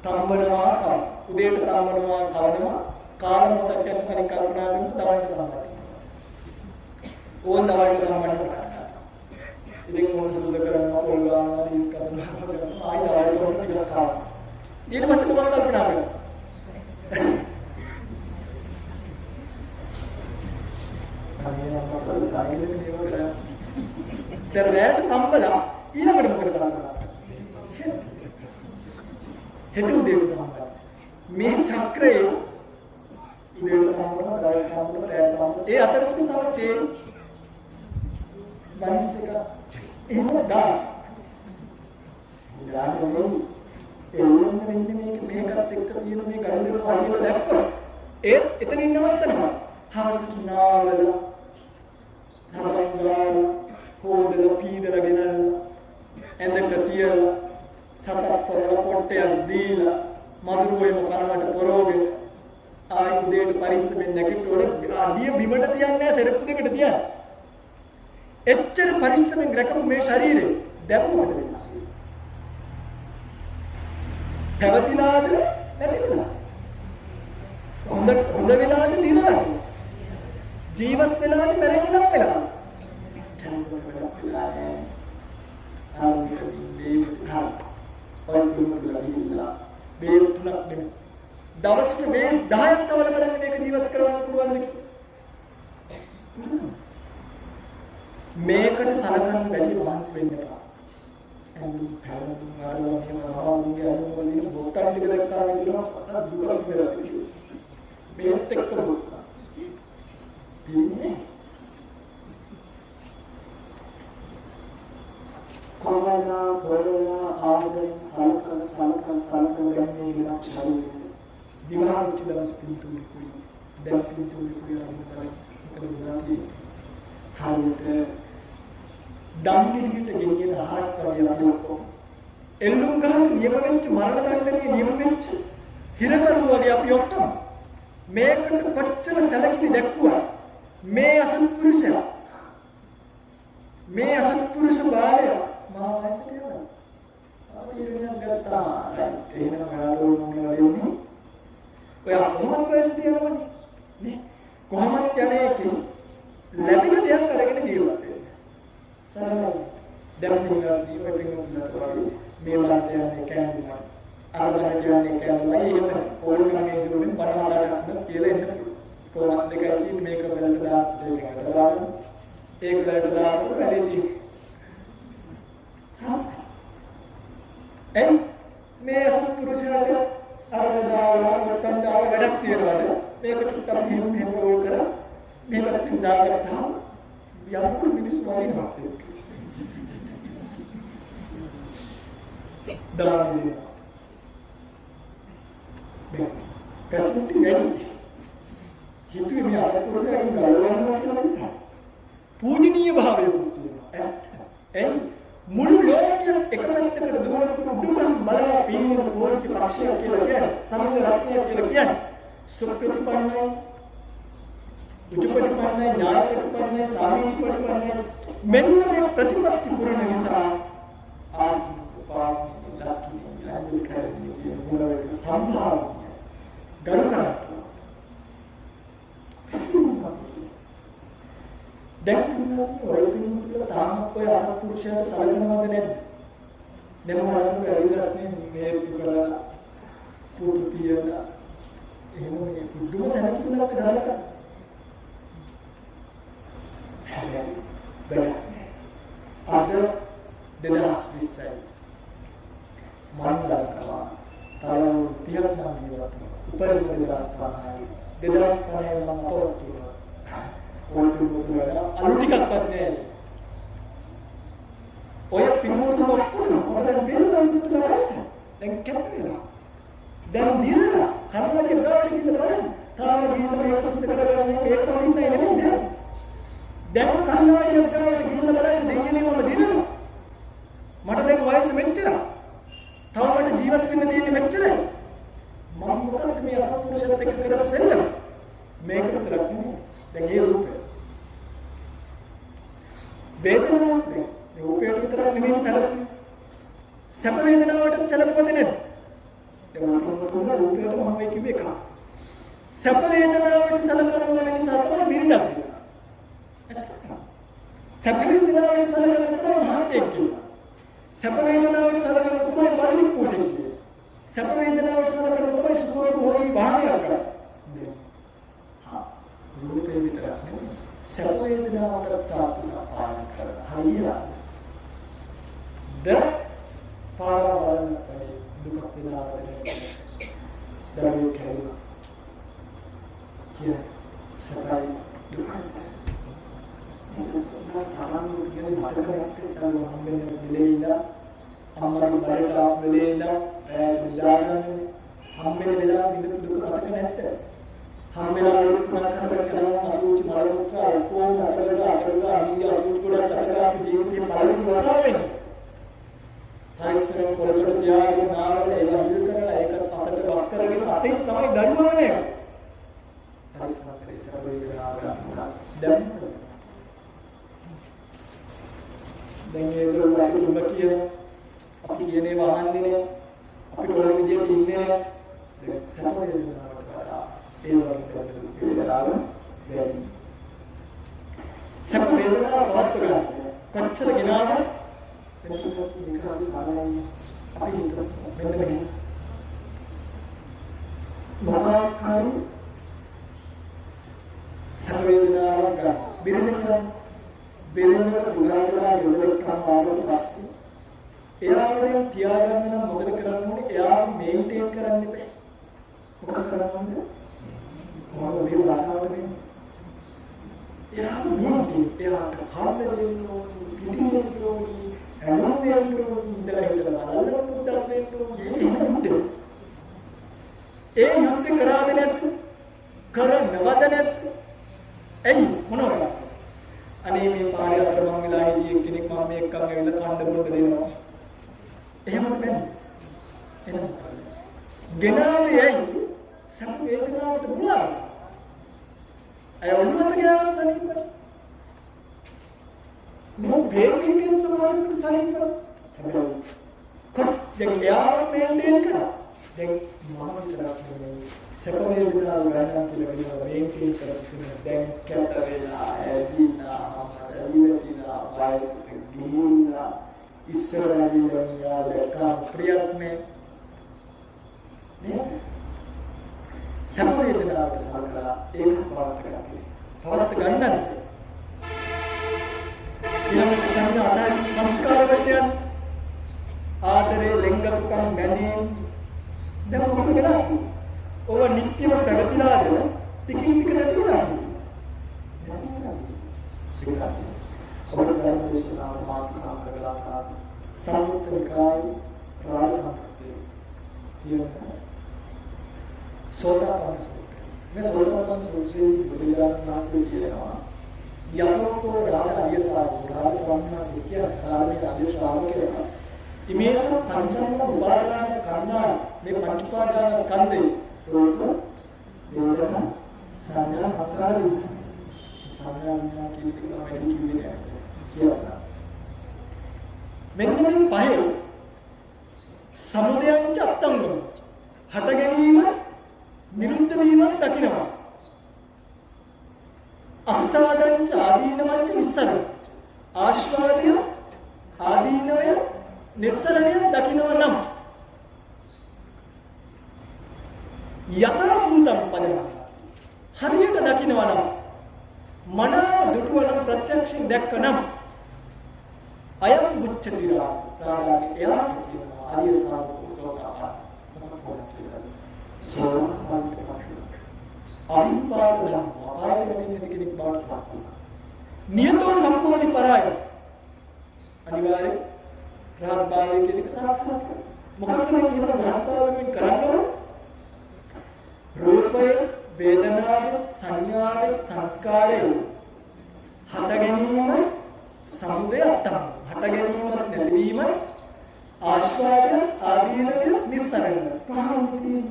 තම්බනවා උදේට තම්බනවා කවනවා කාල මොහොතක් යන කලින් කල්පනා කරමු දවල්ට තම්බන්න ඕන් දවල්ට තම්බන්න ඉතින් මොන සුද්ධ කරනවා පොල්ලානවා ඊස් කරනවා ආයි දවල්ට උඩ ටිකක් කාලා ඊට පස්සේ කොහොමද කල්පනා කරන්නේ අනේ අපට ඩයිලෙක් නේව කරා දැන් තම්බලා ඊළඟට මොකද කරන්නේ? හෙට උදේට තමයි. මේ චක්‍රයේ උදේට තමයි දවල්ට තමයි රැයට තමයි. ඒ අතරතුර තව තේ මනස එක එහෙම ගන්න. ඊළඟට එන්න වෙන්නේ මේකත් එක්ක තියෙන මේ ගණිත හරියට දැක්කොත් ඒත් එතනින් නවත්තනවා. හවසට නාවල තමන්ගාන හොදලා පීදලා ගෙනල්ලා ඇඳක තියලා සතර පොළ පොට්ටයක් දීලා මధుරෝයම කනවට පොරෝගෙන ආයි උදේට පරිස්සමෙන් නැගිටිනකොට අඩිය බිමට තියන්නේ නැහැ සෙරප්පු දෙකට තියන්නේ. එච්චර පරිස්සමෙන් රැකපු මේ ශරීරය දැන් මොකද වෙන්නේ? පැවතිලාද නැති වෙලාද? හොඳ වෙලාද දිනලාද? ජීවත් වෙලාද මැරෙන්න නම් වෙලාද? දවසට මේ 10ක් තවල බලන්න මේක ජීවත් කරවන්න පුළුවන්ද මේකට සලකන්න බැරි මහන්සි වෙන්න එපා. අඳුම් පැලඳුම් ආරෝහණය සමාධිය අනුවලින් බොත්තන් ටික දැක්කා විතරම දුකක් වෙලා මේත් එක්ක බොත්තා. පින්නේ කොමනා තෝරලා ආදරෙන් සලක ගන්නේ විනාශ ශරීරය. දිවහාච්ච දවස් පිටුනේ කුයි. දැන් පිටුනේ කුයි අරමුණක් හරියට ධම්මිනියට ගෙනියන හරක් වගේ අපි ඔක්කොම එල්ලුම් ගහට නියම වෙච්ච මරණ දඬුවමේ නියම වෙච්ච හිරකරුවෝ වගේ අපි ඔක්කොම මේකට කොච්චර සැලකිලි දැක්වුවා මේ අසත්පුරුෂ බාලය මහා වයසට යනවා. අපි ඉරියව් ගත්තා. එහෙනම් ගාලෝනේ දැන් පින්වත්නි ඔය පින්වත්නි මේ බලන්නේ කැඳුමයි. අරගෙන කියන්නේ කැඳුමයි එහෙම ඕනම මේසෙකින් බණවලට කියලා එන්න පුළුවන්. කොහොමද දෙකයි තියෙන්නේ මේක වලට දෙකකට දාන්න. ඒක වලට දාන්න වැඩි මේ සත්පුරුෂයාට අරවදාලා උත්තන්දාව වැඩක් තියනවාද මේක චුට්ටක් මෙහෙම රෝල් කරා මේ පැත්තෙන් දාගත්තාම යම්කු මිනිස්සු වලිනවා දාන්නේ කැසිටි වැඩි හිතුවේ මේ සත්පුරුෂයාගෙන් ගලවනවා කියලා මම පූජනීය භාවයක් තියෙනවා මුළු ලෝකෙම එක පැත්තකට දුවනකොට උඩුගම් බලා පීනන පෝච්චි පක්ෂය කියලා කියන්නේ සමග රත්නය කියලා කියන්නේ සුප්‍රතිපන්නයි උජුපටිපන්නයි ඥානපටිපන්නයි සාමීචපටිපන්නයි මෙන්න මේ ප්‍රතිපත්ති පුරණ නිසා ආපාලකී අධිකාරී මුලවක සම්භාවය ගරු කරා දැන් ඔය පින්තුල තාම ඔය අසත්පුරුෂයන්ට සලකනවද නැද්ද? දැන් මොනවද ඇවිල්ලා මේ කරලා පුතු තියලා එහෙම මේ පුදුම සැනකින් අපි සලකනවා. හැබැයි අද 2020යි මන්දරකවා තරම් 30ක් නම් ජීවත් වෙනවා. උපරිම 2005යි 2005 මම පොත් අලු ටිකක්වත් නෑ. ඔය පින්වතුන් ඔක්කොම මොකද වෙන්නේ කියලා දැන් කැත වෙලා. දැන් දිරලා කර්මවලින් ගාවට ගිහින් බලන්න. තාම ගිහින් මේක සුද්ධ කරගන්න මේක වදින්නයි නෙමෙයි දැන්. දැන් කර්මවලින් ගාවට ගිහින් බලන්න දෙයියනේ මම දිරලා. මට දැන් වයස මෙච්චරයි. තව මට ජීවත් වෙන්න තියෙන්නේ මෙච්චරයි. මම මොකද මේ අසත්පුරුෂයත් එක්ක කරපු සෙල්ලම. මේක විතරක් නෙමෙයි. දැන් ඒ රූපය වේදනාවක් නේ රූපයට විතරක් නෙමෙයි සැලකුවේ සැප වේදනාවටත් සැලකුවද නැද්ද දැන් රූපයට මම මේ කිව්වේ එක සැප වේදනාවට සැලකන ඕන නිසා තමයි බිරිඳක් සැප වේදනාවට සැලකන තමයි මහත්යෙක් කියලා සැප වේදනාවට සැලකන තමයි පරිණි පූසෙක් කියලා සැප වේදනාවට සැලකන තමයි සුඛෝපභෝගී වාහනයක් කරන්නේ රූපේ විතරක් නෙමෙයි සැප වේදනාවකට සාතු සාපාන කරලා හරියට ද පාරවල් දුක පිනාවද දරුවෝ කැලුවා කිය සැපයි දුකයි තරම් කියන මතකයක් තමයි හම්බෙන්නේ දෙලේලා අම්මගේ බරට ආවෙලේලා ඈ හම්බෙන්නේ වෙලා විඳපු දුක මතක නැත්ද හම්බෙලා පුරා කරගෙන අසුචි මරණෝත්‍රා කොහොම අතරලා අනිත් අසුචි ගොඩක් අතරලා ජීවිතේ පළවෙනි වතාවෙන් පරිස්සමෙන් පොළකට තියාගෙන නාවල එළහිල් කරලා ඒක අතට වක් කරගෙන අතෙන් තමයි දරුවවන්නේ පරිස්සම කරේ සබරේ කරනවා දැන් ඒගොල්ලෝ තුඹ කියන අපි කියන්නේ වහන්නේ නේ අපිට ඕන විදියට ඉන්නේ නේ දැන් සතර දෙනවා ඒ වගේ වේදනාව වැඩි. සැප වේදනාව පවත් ගන්න. කොච්චර ගිනාද? මේක සාමාන්‍යයි. අපි මෙන්න මෙහෙම. මොකක්හරි සැප වේදනාව ගන්න. බිරිඳ කියන්නේ බිරිඳට උදාහරණයක් යොදලා ආවොත් පස්සේ එයාගෙන් තියාගන්න නම් මොකද කරන්න ඕනේ? එයාව මේන්ටේන් කරන්න බෑ. මොකද කරන්න ඕනේ? මොකද මේ භාෂාවට මේ එයාට කාම දෙන්න ඕනේ පිටින් දෙන්න ඕනේ හැමෝම දෙන්න ඕනේ ඉඳලා හිටලා බලන්න උත්තර දෙන්න ඕනේ ඒ යුද්ධ කරාද නැත් කරනවද නැත් ඇයි මොනවද අනේ මේ පාරේ අතර මම වෙලා හිටියේ කෙනෙක් මම මේ එක්කම ඇවිල්ලා කණ්ඩ බොන්න දෙනවා එහෙමද බැන්නේ එහෙනම් ගෙනාවේ ඇයි සැප වේදනාවට බුලා අය ඔළුවට ගියාම සනීප මෝ බේකින් සමහරකට සනීප හැබැයි කොට දැන් යාර මේන්ටේන් කරා දැන් මම විතරක් නෙමෙයි සැප වේදනාව ගන්න කියලා කියනවා මේන්ටේන් කරලා දැන් කැට වෙලා ඇදිලා ඉවතිලා වයසට ගිහිල්ලා ඉස්සරහදී දැන් යාදකම් ප්‍රියක් නේ නේද? සැප වේදනාවට සමකලා ඒක පවත් ගන්නත් ඊළඟ සංඥා අදාළ සංස්කාර වලට ආදරේ ලෙන්ගතුකම් ගැනීම දැන් මොකද වෙලා? ඔව නිත්‍යව ප්‍රගතිලාද ටිකින් ටික නැති වෙලා ඔබට දැන් දේශනාව මාතෘකා කරලා තා සංයුක්ත නිකාය රාසම්ප්‍රතිය තියෙනවා සෝතාපන්න සූත්‍රය. මේ සෝතාපන්න සූත්‍රයේ බුදුරජාණන් වහන්සේ කියනවා යතෝකෝ රාග අරියසාරෝ රාග ස්වභාවය කියන කාරණේ රාග ශ්‍රාවකයා ඉමේස පංචම උපාදාන කන්නාන මේ පංච උපාදාන ස්කන්ධේ රූප වේදනා සංඥා සංස්කාර සංඥා විඥාන කියන වැඩි කිව්වේ කියලා. මෙන්න මේ පහේ සමුදයං චත්තංගම හට ගැනීම නිරුද්ධ වීමක් දකිනවා. අස්සාදං ආදීනවං නිස්සරණ ආශ්වාදය ආදීනවය නිස්සරණය දකිනවා නම් යථා භූතං පදං හරියට දකිනවා නම් මනාව දුටුවනම් ප්‍රත්‍යක්ෂයෙන් දැක්කනම් අයම් බුච්චති රාගාගේ එයාට කියනවා ආර්ය ශ්‍රාවකෝ සෝතාපන්න අවිපාදන අපායයෙන් කෙනෙක් බවට පත් වෙනවා. නියතෝ සම්පෝනි පරාය අනිවාර්ය රාගාවේ කියන එක සාක්ෂාත් කරගන්න. මොකක්ද මේ කියන රාගාවෙන් කරන්නේ? රූපය, වේදනාව, සංඥාව, සංස්කාරය හට ගැනීම සමුදයත්තම් හට ගැනීමත් නැතිවීමත් ආශ්වාදය ආදීනවය නිස්සරණ පහන්නේ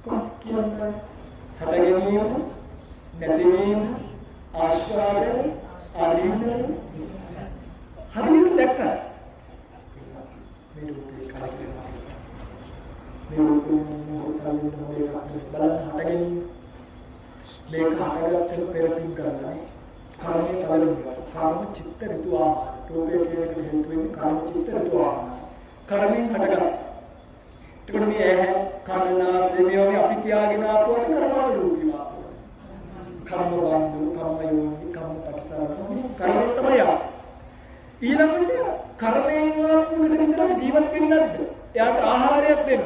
කොක්කියන්ට හට ගැනීම නැතිවීම ආශ්වාදය ආදීනවය හරියට දැක්කා මේ රූපේ කලකිරෙනවා මේ රූපේ මොකක්ද බලන්න හට ගැනීම මේක හටගත්තට පෙරපින් කරන්නේ කර්මයේ කලින් කාම චිත්ත ඍතු ආහාර රූපේ කියන එක හේතු වෙන්නේ කාම චිත්ත ඍතු ආහාර කර්මෙන් හටගන්න. එතකොට මේ ඇහැ කන නාසය මේවා අපි තියාගෙන ආපුවද කර්මානුරූපීව ආපුවද? කර්ම බන්ධු කර්ම යෝනි කර්ම පටිසාරණ කර්මෙන් තමයි ආ. ඊළඟට කර්මයෙන් ආපුවකට විතර ජීවත් වෙන්නේ නැද්ද? එයාට ආහාරයක් දෙන්න.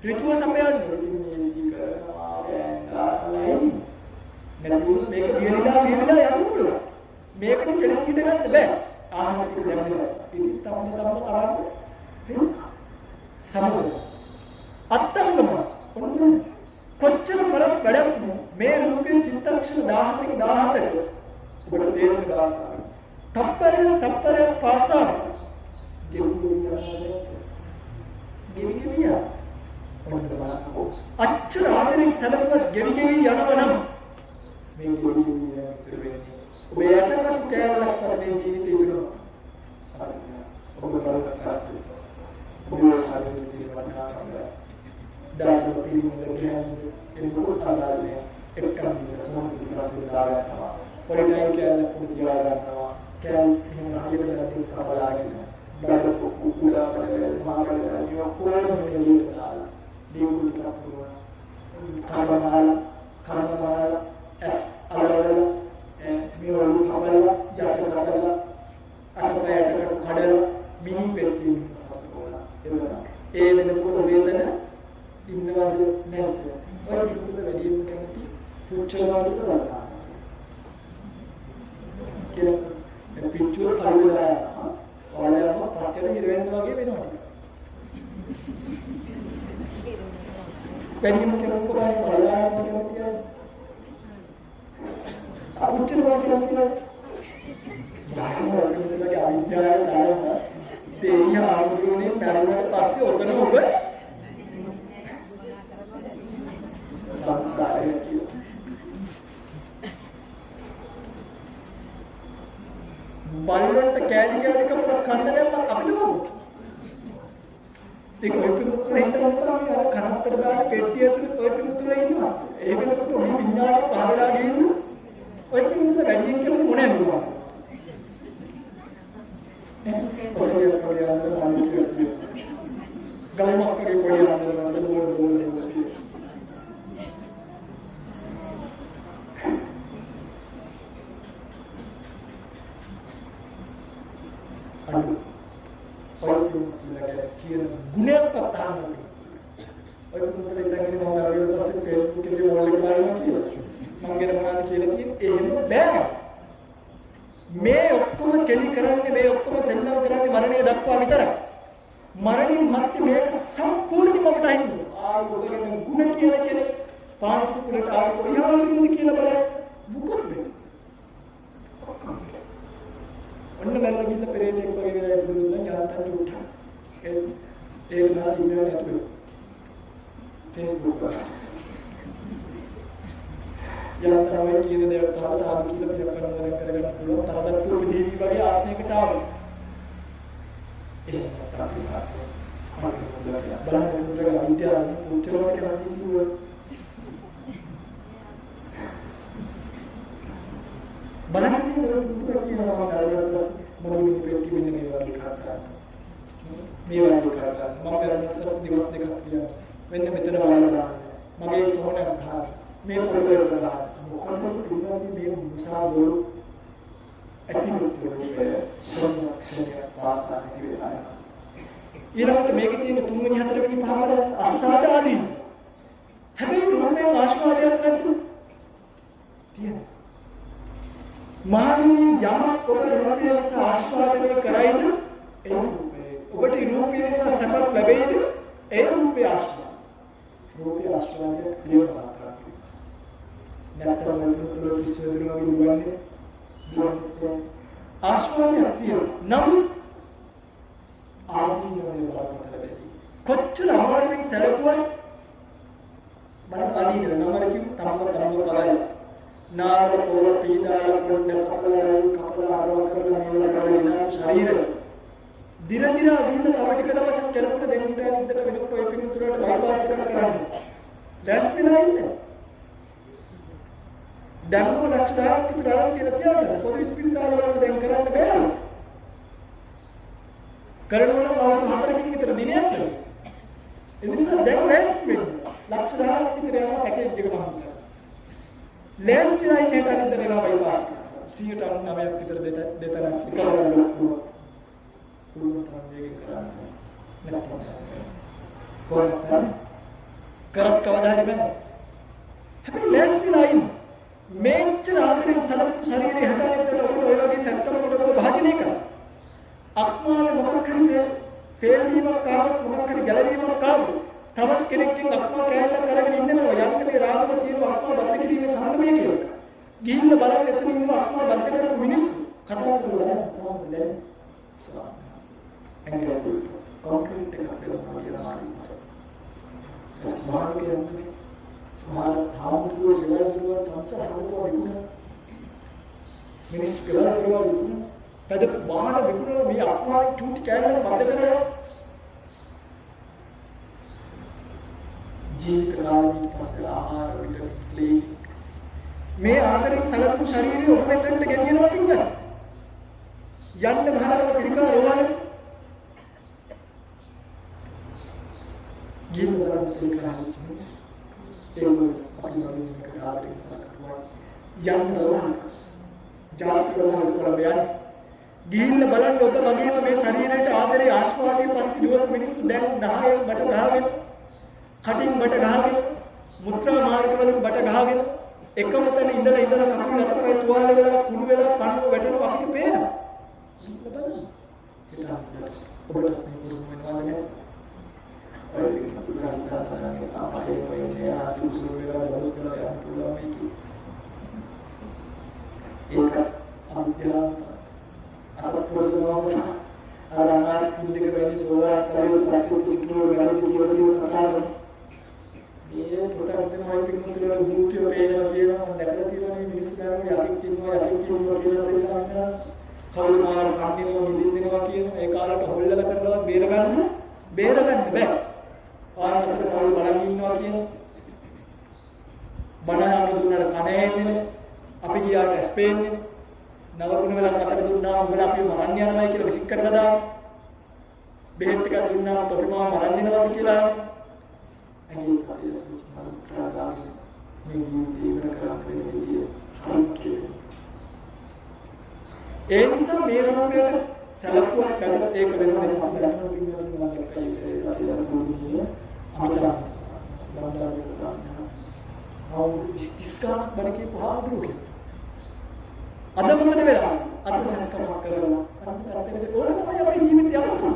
ඍතුව සපයන්න. ඉතින් මේ සීකරනවා වැන්දාලයි නැතුව මේක වියලිලා යන්න පුළුවන්. මේකට කෙනෙක් හිට ගන්න බෑ. ආහාර ටික දැම්මම ඉතින් තම කරන්නේ සමුද අත්තංගම කොච්චර කරත් වැඩක් මේ රූපයෙන් චිත්තක්ෂණ 17න් 17ට ඔබට තේරෙන දාසනා. තප්පරයක් පාසා ගෙවිය අච්චර ආදරෙන් සැලකුවත් ගෙවි යනවනම් මේ ගෙවි වෙන්නේ ඔබ යටකට කෑල්ලක් මේ ජීවිතේ ඉතුරුනවා. ඔබ බලන්න ඔබ සාධනෙ තියෙනවා දාන පිළිමද කියන්නේ එනකොට ආදාලේ එක්කම සමාධි විකාශය දාගන්නවා. පොලිටයින් කෑල්ල පුතියා ගන්නවා. කෑල්ල එහෙම හරියට නැති කබලාගෙන බඩ කුකුලා වල මාගල යොකෝම මෙලියට දාලා දීවුල් කරපුවා. කර්මමාල ඇස් අලවල මේවලු කබලා යට කබලා අතපයට කඩලා මිනි පෙට්ටිය සපෝලා එනවා. ඒ වෙනකොට වේදන ඉන්නවද නැද්ද? ඔය පිටුල වැඩිම කැමති පුච්චලවලු කරලා. කියලා පිටුල කඩලා ඔයාලම පස්සට හිර වෙන්න වගේ වෙනවා ටික. වැඩිම කැමති කොහොමද බලන්න කැමතියි. අපුච්චල වලට කැමතියි. යාළුවෝගේ අවිද්‍යාව කාරණා දෙවිය ආගුරුනේ පෙරණට පස්සේ ඔතන ඔබ සංස්කාරය බලවන්ට කෑලි කපලා කන්න දැම්ම අපිට මොකද? ඒක ඔය පිටුතුනේ හිටනවා අර කනත්තර දාන පෙට්ටිය ඇතුලේ ඔය පිටුතුනේ ඉන්නවා. ඒ වෙනකොට ඔය විඥානේ පහළලා ගිහින් ඔය පිටුතුනේ වැඩියෙන් කියලා මොනවද? ඔසලිය පොඩි අnder අනිත් ගල්මක්කගේ පොඩි අnder වලට බෝල් දෙනවා. අඩු ඔය කියන ගුණයක් අතහරින්න. ඔය මොකද ඉඳගෙන මම ආවෙ පස්සේ Facebook එකේ වෝල් එක දානවා කියලා. මම ගැන මොනවද කියලා කියන්නේ එහෙම බෑ. මේ ඔක්කොම කෙලි කරන්නේ මේ ඔක්කොම සෙල්ලම් කරන්නේ මරණය දක්වා විතරයි. මරණින් මත්තේ මේක සම්පූර්ණයෙන්ම අපට අහිමි. ආයෙත් ගුණ කියන කෙනෙක් පාංචි කුලට ආව කොහොමද කියලා බලන්න. මුකුත් බෑ. ඔන්න මම ගිහින් පෙරේතෙක් වගේ වෙලා ඉඳුණා යාන්තම් උঠා. ඒක නාසි ඉන්නේ නැතුව. Facebook වල. යාන්තම් කියන දේ තමයි සාදු කියලා පිළිගන්න කරගන්න පුළුවන්. තරදත්තු විදේවි වගේ ආත්මයකට ආවා. ඒක තමයි බලන්න මුද්‍රා විද්‍යාව උච්චරවට කැමති කිව්වා. බලන්නේ නේද මුද්‍රා කියනවා කාර්යයක් මම මේ පෙට්ටි මෙන්න මේ වගේ කරා. මේ වගේ කරා. මම පෙරත් දවස් දෙකක් තියා. මෙන්න මෙතන බලන්න. මගේ සෝනක් ගහා. මේ පොළොවේ ගහා. මොකටද පිළිගන්නේ මේ මුසා බෝරු ඇතිමුත් රූපය සම්මක්ෂණය පාස්නා නිවේදනය. ඊළඟට මේකේ තියෙන තුන්වෙනි හතරවෙනි පහවර අස්සාද ආදී. හැබැයි රූපයෙන් ආස්වාදයක් නැති තියෙනවා. මහණෙනි යමක් ඔබ රූපය නිසා ආස්වාදනය කරයිද ඒ රූපය. ඔබට රූපය නිසා සැපක් ලැබෙයිද ඒ රූපය ආස්වාද. රූපය ආස්වාදය ප්‍රිය මාත්‍රාවක්. නැත්නම් මුතුල විශ්වවිද්‍යාලයේ දුවන්නේ ආස්වාදයක් තියෙනවා. නමුත් ආදීනවේ බලපෑම කොච්චර අමාරුවෙන් සැලකුවත් බලන්න ආදීනව නමර කිව්ව තමම කලයි. නාම පොර පීඩා පොඩ කපල ආරව කරන මේවල කරගෙන ශරීරය දිර දිර අදින්න තව ටික දවසක් කෙනෙකුට දෙන්න ඉඳට වෙනකොට ඔය පිටුතුරට බයිපාස් එකක් කරන්න. දැස් වෙලා ඉන්න. දැන්ම ලක්ෂ 10ක් විතර අරන් කියලා කියනවා. පොදු ස්පිරිතාල වල දැන් කරන්න බෑ. කරනවා නම් අවුරුදු 4කින් විතර දිනයක් කරනවා. ඒ නිසා දැන් ලෑස්ති වෙන්න. ලක්ෂ 10ක් විතර යන පැකේජ් එක තමයි. ලෑස්ති වෙලා ඉන්න හිට අනිද්දට එනවා බයිපාස් එක. 99ක් විතර දෙතරක් කරලා ලොකු. පුළුවන් තරම් වේගෙන් කරන්න. නැත්නම් කරත් කවදා හරි බෑ. හැබැයි ලෑස්තිලා ඉන්න. මේච්චර ආදරෙන් සලකපු ශරීරය හැටානෙකට ඔබට ඔය වගේ සත්කමකට ඔබ භාජනය කරා. අක්මාවේ මොකක් හරි ෆේල් වීමක් ආවොත් මොකක් හරි ගැලවීමක් ආවොත් තවත් කෙනෙක්ගෙන් අක්මා කෑල්ලක් අරගෙන ඉන්නවා යන්න මේ රාගම තියෙන අක්මා බද්ධ කිරීමේ සංගමයේ කියලා. ගිහිල්ලා බලන්න එතන ඉන්න අක්මා බද්ධ කරපු මිනිස්සු කතා කරලා කොහොමද දැන් ඇඟිලි කොන්ක්‍රීට් එකක් දෙනවා කියලා සස්මාර්ගේ සමහර හාමුදුරුවෝ ගෙවල් තන්ස හාමුදුරුවෝ විකුණන මිනිස්සු ගෙවල් විකුණන පද වාහන විකුණන මේ අක්මා චූටි කෑල්ලක් බද්ධ කරලා ජීවිත කාලෙක පස්සේ ආහාර විතරලේ මේ ආදරෙන් සලකපු ශරීරය ඔබ මෙතනට ගෙනියනවා පින්ගත් යන්න මහරගම පිළිකා රෝහල ගිහින් බලන්න පිළිකා ඒක අපි නෝනිකට ආදරෙන් සලකපුවා යන්න රෝහල ජාතික රෝහල කොළඹ යන්න ගිහිල්ලා බලන්න ඔබ වගේම මේ ශරීරයට ආදරේ ආස්වාදයේ පස්සේ දුවපු මිනිස්සු දැන් නහයෙන් බට ගහගෙන කටින් බට ගහගෙන මුත්‍රා මාර්ග වලින් බට ගහගෙන එකම තැන ඉඳලා කකුල් අතපය තුවාල වෙලා කුණු වෙලා පණුව වැටෙනවා අපිට පේනවා. බලන්න. ඔබට මේ පුරුදු වෙනවා නේද? ඔය පුරාණ ආපහේ වෙන්නේ ආසුසු වෙලා දවස් කරලා යන්න පුළුවන් මේක. ඒක අන්තිම අසත්පුරුෂකම ආරණාත් කුණ්ඩික වෙලි සෝවාන් කරේ ප්‍රතිපත්ති සිකුරු වෙලි කියවලිය කතාව. මේ පුතන්තන හොයි පිටුතුල භූතිය පේනවා කියනවා දැකලා තියෙනවා මේ මිනිස්සු ගානේ යකින් කිව්වා කියලා ප්‍රසාරණ කවුරුමාන කම්පිනව මිදින්නවා කියන ඒ කාලේට හොල්ලලා කරනවා බේරගන්න බෑ. ආනතර කවුරු බලන් ඉන්නවා කියන බණහම දුන්නාට කණේ එන්නේ අපි ගියාට ස්පේන්නේ නවගුණ වල කතර දුන්නා උඹලා අපිව මරන්න යනවායි කියලා විසික් කරලා දාන. බෙහෙත් ටිකක් දුන්නාම තොපිමාව මරන්න දෙනවාද කියලා. ඇයි කාර්යය සුචිමන්ත්‍රාදාන මේ ජීවිතේ ඉවර කරන්න වෙන්නේ හරියට. ඒ නිසා මේ රූපයට සලකුවක් නැත්නම් ඒක වෙනම නෙමෙයි අමිතාවේ ඉස්කාන බණකේ පහදුරුකේ අද මොකද වෙලා අද සත්කමක් කරලා අන්තරතේ ඕක තමයි අපේ ජීවිතය අවසන්.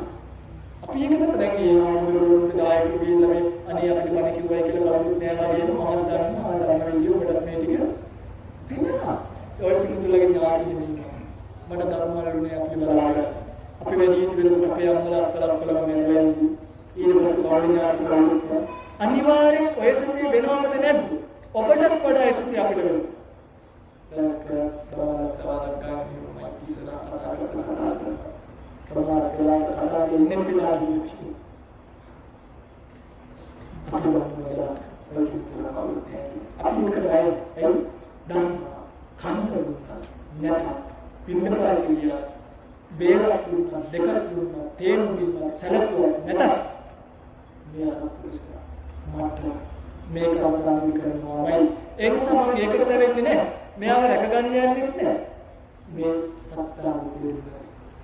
අපි ඒක තමයි දැන් මේ ආමුරුන්ට දායක වෙන්න මේ අනේ අපිට බණ කිව්වයි කියලා කවුරුත් නෑ වගේම මම දන්නවා කියුවකට මේ ටික පින්නනවා. ඔය පිටුලගේ ඥාතියින් ඉන්නවා. මට ධර්මවලුනේ අපි බලාගෙන අපි වැඩිහිටි වෙනකොට අපේ අම්මලා අක්කලා මේ වෙන්නේ ඊට පස්සේ කවුරුඥාති කවුරුත් අනිවාර්යෙන් ඔය සතිය වෙනවමද නැද්ද? ඔබටත් වඩා ඒ සතිය අපිට වෙනවා. සමහර වෙලාවට කතා ඉන්නේ පිටාදී අපි දැන් කන්දර නැත පින්නපාල කියා බේරක් දුන්නා දෙකක් දුන්නා තේන දුන්නා සැලකුවා නැත මේ අසත්පුරුෂයා මට මේක අසරාමි කරනවාමයි ඒ නිසා මම ඒකට දැවෙන්නේ නැහැ මෙයාව රැකගන්න යන්නේ නැහැ මේ සත්‍යාව පිළිබඳව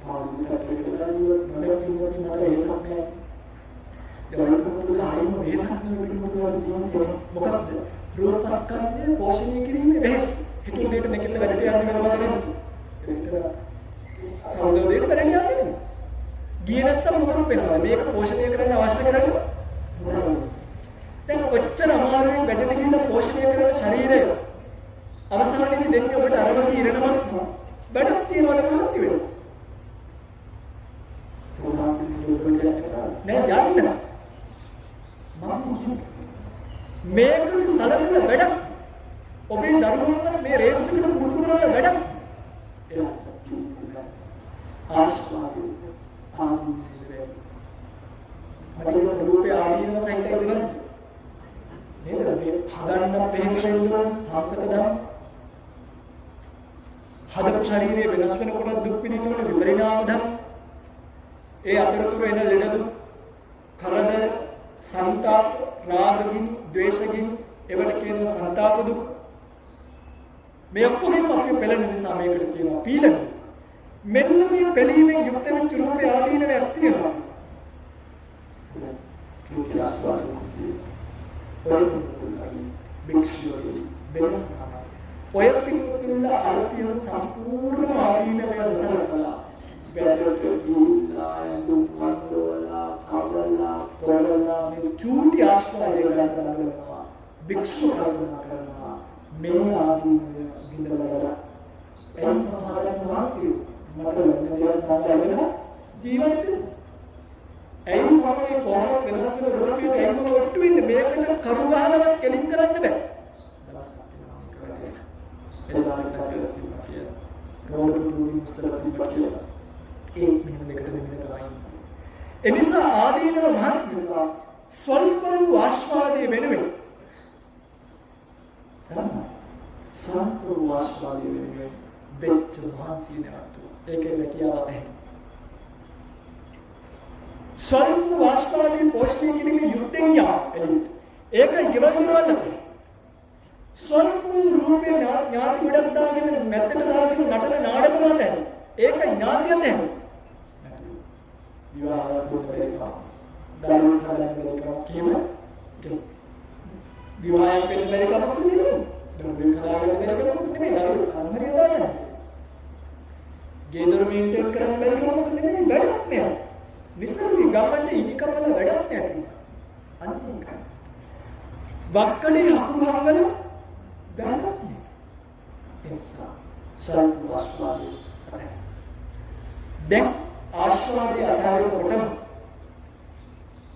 පාවිච්චි කරලා මට කිව්වොත් මට ඒසක් නැහැ ඒකට මුතුල ආයිම ඒසක් නෙවෙයි මොකක්ද රූපස්කන්ධය පෝෂණය කිරීමේ වෙහස හිතුව දෙයට නැකෙන්න වැඩට යන්න වෙනවා නේද සෞන්දර්යයට වැඩට යන්නේ නෙමෙයි ගියේ නැත්තම් මොකක් වෙනවද මේක පෝෂණය කරන්න අවශ්‍ය කරන්නේ දැන් ඔච්චර අමාරුවෙන් වැඩට ගිහින් පෝෂණය කරන ශරීරය අවසානයේදී දෙන්නේ ඔබට අර වගේ ඉරණමක් වැඩක් තියනවද මහන්සි වෙනවා නෑ යන්න මම කියන්නේ මේකට සලකන වැඩක් ඔබේ දරුවන්ට මේ රේස් එකට පුරුදු කරන වැඩක් ආස්වාදය ආදීනවේ මඩේ රූපේ ආදීනව සහිතයි නේද නේද මේ හදන්න වෙහෙස වෙනවා සාකත දම් හදපු ශරීරයේ වෙනස් වෙනකොට දුක් විඳිනකොට විපරිණාම ධම් ඒ අතරතුර එන ලෙඩ දුක් කරදර සංතාප රාගගින් ද්වේෂගින් ඒවට කියනවා සංතාප දුක් මේ ඔක්කොගෙම අපි පෙළෙන නිසා මේකට කියනවා පීලන මෙන්න මේ පෙළීමෙන් යුක්ත වෙච්ච රූපේ ආදීනවයක් තියෙනවා චුටි ආස්වාදකදී ඔය බික්ෂුවෝ වෙනස් ඔය පිටුතුල අරතිය සම්පූර්ණ ආදීනවය උසලකලා වැඩට ගිහිල්ලා දුක්වන්දෝලා කවලා තොරලා මේ චුටි ආස්වාදය ගන්න කරනවා බික්ෂුව කරනවා මේ ආදීනවය ගින්දරලා එයින් මහරජාණන් වහන්සේ මට ලැබෙන ජීවිත එයින් මම මේ කොහොමද වෙනස් වෙන රූපයට එයින් මම ඔට්ටු වෙන්නේ මේකට කරු ගහනවත් කෙලින් කරන්න බෑ දවස් එදාට කටස්ති මාකිය රෝඩු මුසලති මාකිය ඒ මෙහෙම දෙකට දෙමිනට වයින් එනිසා ආදීනව මහත් නිසා ස්වල්ප වූ ආස්වාදයේ වෙනුවෙන් ස්වල්ප වූ ආස්වාදයේ වෙනුවෙන් වෙච්ච මහන්සිය නැවතු ඒකේ රැකියාව නැහැ ස්වල්ප ආස්වාදයේ පෝෂණය කිරීමේ යුද්ධෙන් යා එළියට ඒකයි ගෙවල් දරවල් නැති ස්වල්ප රූපේ ඥාති ගොඩක් දාගෙන මැත්තට දාගෙන නටන නාටකම නැහැ ඒකයි ඥාතිය නැහැ විවාහ දුකේකා දරුවෝ හදන්න බැරිකම කියම විවාහයක් වෙන්න බැරිකමක් නෙමෙයි දරුවෝ හදාගන්න බැරිකමක් නෙමෙයි දරුවෝ අන්හරිය දාගන්න ගෙදර මේන්ටේන් කරන්න බැරිකමක් නෙමෙයි වැඩක් නෑ විසරුයි ගමන්ට ඉනිකපල වැඩක් නෑ අන්න ඒකයි වක්කඩේ හකුරු හංගල වැඩක් නෑ එනිසා සල්ප ආස්වාදය දැන් ආස්වාදයේ අතහැරෙනකොටම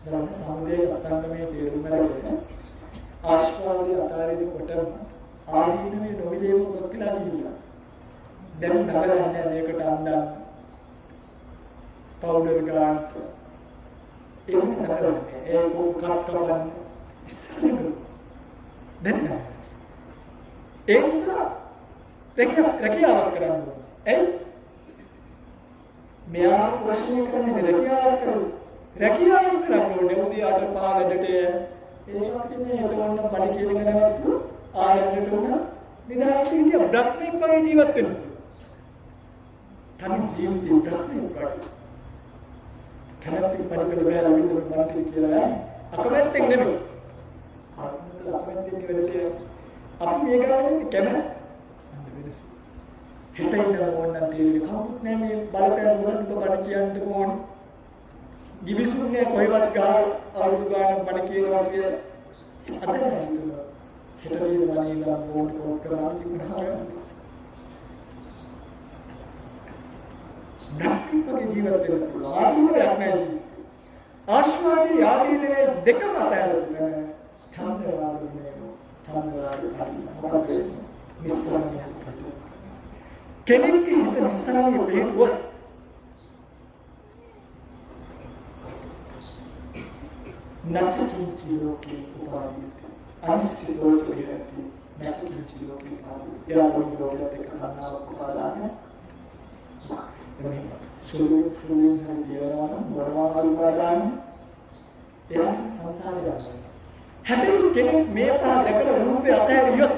බලන්න සමුදේ අතංගමේ තේරුම ගන්න ආස්වාදයේ අතහැරෙනකොටම ආදීනවේ නොවිලේම මොකක් කියලා කියනවා දැන් නගලන්නේ මේකට අන්දන් පවුඩර් ගන්න ඒක නගලන්නේ ඒක කක්කවන්න ඉස්සරහට දැන් ඒ නිසා රැකියාවක් කරන්න මෙයා ප්‍රශ්න කරන්නේ රැකියාවක් කරනවා. රැකියාවක් කරන්න ඕනේ උදේ 8 5 වැඩට. ඒකට මේ හිතවන්න බඩ කියලා ගන්නත් ආරම්භයට උන නිදහස් හිටිය බ්‍රහ්මෙක් වගේ ජීවත් වෙනවා. තනි ජීවිතේ බ්‍රහ්මෙක් වගේ. කැමැත්තෙන් පරිපල බෑලා විඳින්න මන්ට කියලා අකමැත්තෙන් නෙමෙයි. අකමැත්තෙන් නෙවෙයි. අපි මේ කරන්නේ කැමැත්ත. හිතින් නම් ඕනනම් තේරෙන්නේ කවුරුත් නෑ මේ බලපෑම් වලට බඩ කියන්න ඕනේ. ගිවිසුන්නේ කොහෙවත් ගහ අවුරුදු ගානක් බඩ කියනවා කියලා. අද හිතුවා. හිතේ මනියලා ෆෝන් කෝල් කරලා තිබුණා. බ්‍රහ්මිකගේ ජීවිත වෙන පුළුවන්. ආදීනයක් නෑ ජීවිතේ. ආස්වාදී ආදීනයේ දෙකම අතරේ චන්දරාගනේ මොකද නිස්සාරණය කෙනෙක්ගේ හිත නිස්සාරණය පිටුවත් නැචකින්චි ලෝකේ උපාදී අනිසිතෝ විරති නැචකින්චි ලෝකේ උපාදී යාතුන් ලෝකයට කන්නාව උපාදාන මේ සුළුන් හරියවන වරවාල් උපාදාන එයා සංසාරේ යනවා. හැබැයි කෙනෙක් මේ පහ දැකලා රූපේ අතහැරියොත්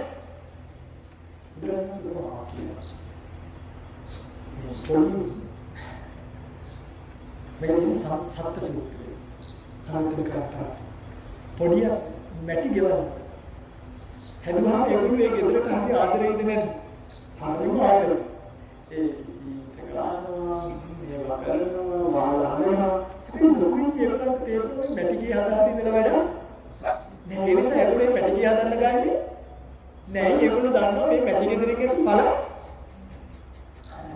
බුදුරජාණන් වහන්සේ මේ සත්‍ය සූත්‍රයේ සාන්තික කරා පොඩිය මැටි ගෙවන හැදුවා ඒගොල්ලෝ ඒ ගෙදරට හරි ආදරෙයිද නැද්ද? හරිම ආදරෙයි. ඒ කරනවා මේ වකරනවා වාලහනවා ඉතින් දුකින් ඒකට තේරුනේ මැටි ගේ හදාගෙන ඉඳලා වැඩ නෑ. ඒ නිසා ඒගොල්ලෝ මේ මැටි ගේ හදන්න ගන්නේ නෑ. ඒගොල්ලෝ දන්නවා මේ මැටි ගෙදරින් ඇති පළ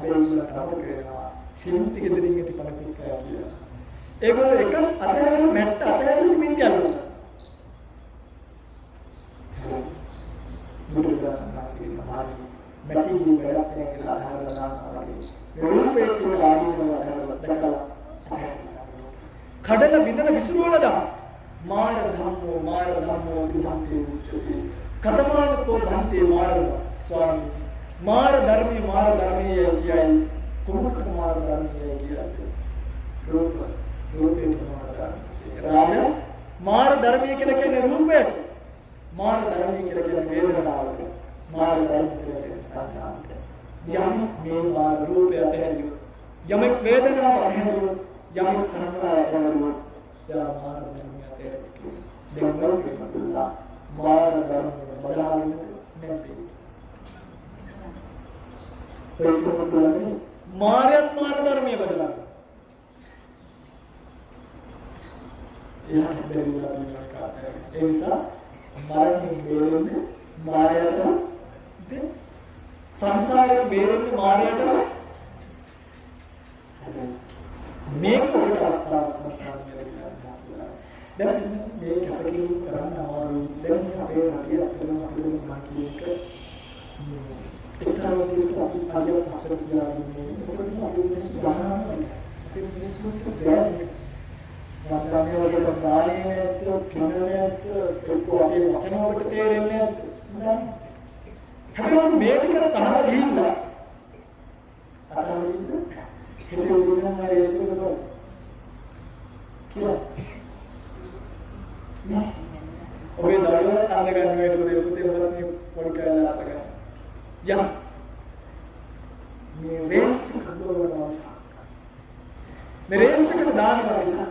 ඒගොල්ලෝ තමයි කරනවා සිමෙන්ති ගෙදරින් ඇති පළ පිටකය කියලා. ඒගොල්ලෝ එක අතහැරලා මැට්ට අතහැරලා සිමෙන්ති අල්ලනවා. බුදුරජාණන් වහන්සේ මහානි මැටි ගේ වැඩක් නෑ කියලා අතහැරලා දානවා වගේ. රූපේ කියන ආදීනව දැකලා කඩල බිඳලා විසිරුවලා දාන මාර ධම්මෝ විධම්මේ උච්චති කතමානකෝ භන්තේ මාර ස්වාමී මාර ධර්මයේ කියයි කුමකට මාර ධර්මයේ කියයි රූපේ මාර ධර්මයේ මාර ධර්මයේ කියලා කියන්නේ රූපයට මාර ධර්මයේ කියලා කියන්නේ වේදනාවට මාර ධර්මයේ කියලා කියන්නේ සංඥාවට යම් මේ මාර රූපය අතහැරියොත් යමෙක් වේදනාව අතහැරියොත් යමෙක් සංඥාව අතහැරියොත් යා මාර ධර්මයේ අතහැරියොත් දෙවොල් වෙනවා මාර ධර්මයේ බලාගෙන නැති ඒක තමයි මායත් මාර ධර්මයේ බදලා එයාට බැරිලා තියෙනවා ඒ නිසා මරණයෙන් බේරෙන්නේ මායයට සංසාරයෙන් බේරෙන්නේ මායයට මේක ඔබට අවස්ථාවක් සංස්කාරය කියලා හසුනා. දැන් මේ කැපකිරීම කරන්න අමාරුයි. දැන් අපේ රටේ අතන අපේ මාකීක එක්තරා විදිහට අපි අද පස්සට තියාගෙන මොකද අපි මිනිස්සු ගහනවා. අපි මිනිස්සුන්ට බැහැ. වන්දනය වලට දානේ නැත්නම් කිනනේ නැත්නම් අපේ වචන වලට තේරෙන්නේ නැහැ. හැබැයි මේ ටික තහන ගිහිල්ලා අතනින්ද හිතේ දුන්නා මම ඒසෙකට ගොඩ කියලා නෑ ඔබේ දරුවා අල්ල ගන්න වෙලෙ පුතේ ඔබත් මේ පොඩි කාලේ අල්ල ගන්න යම් මේ රේස් එක ගොඩවනවා මේ රේස් එකට දානවා නිසා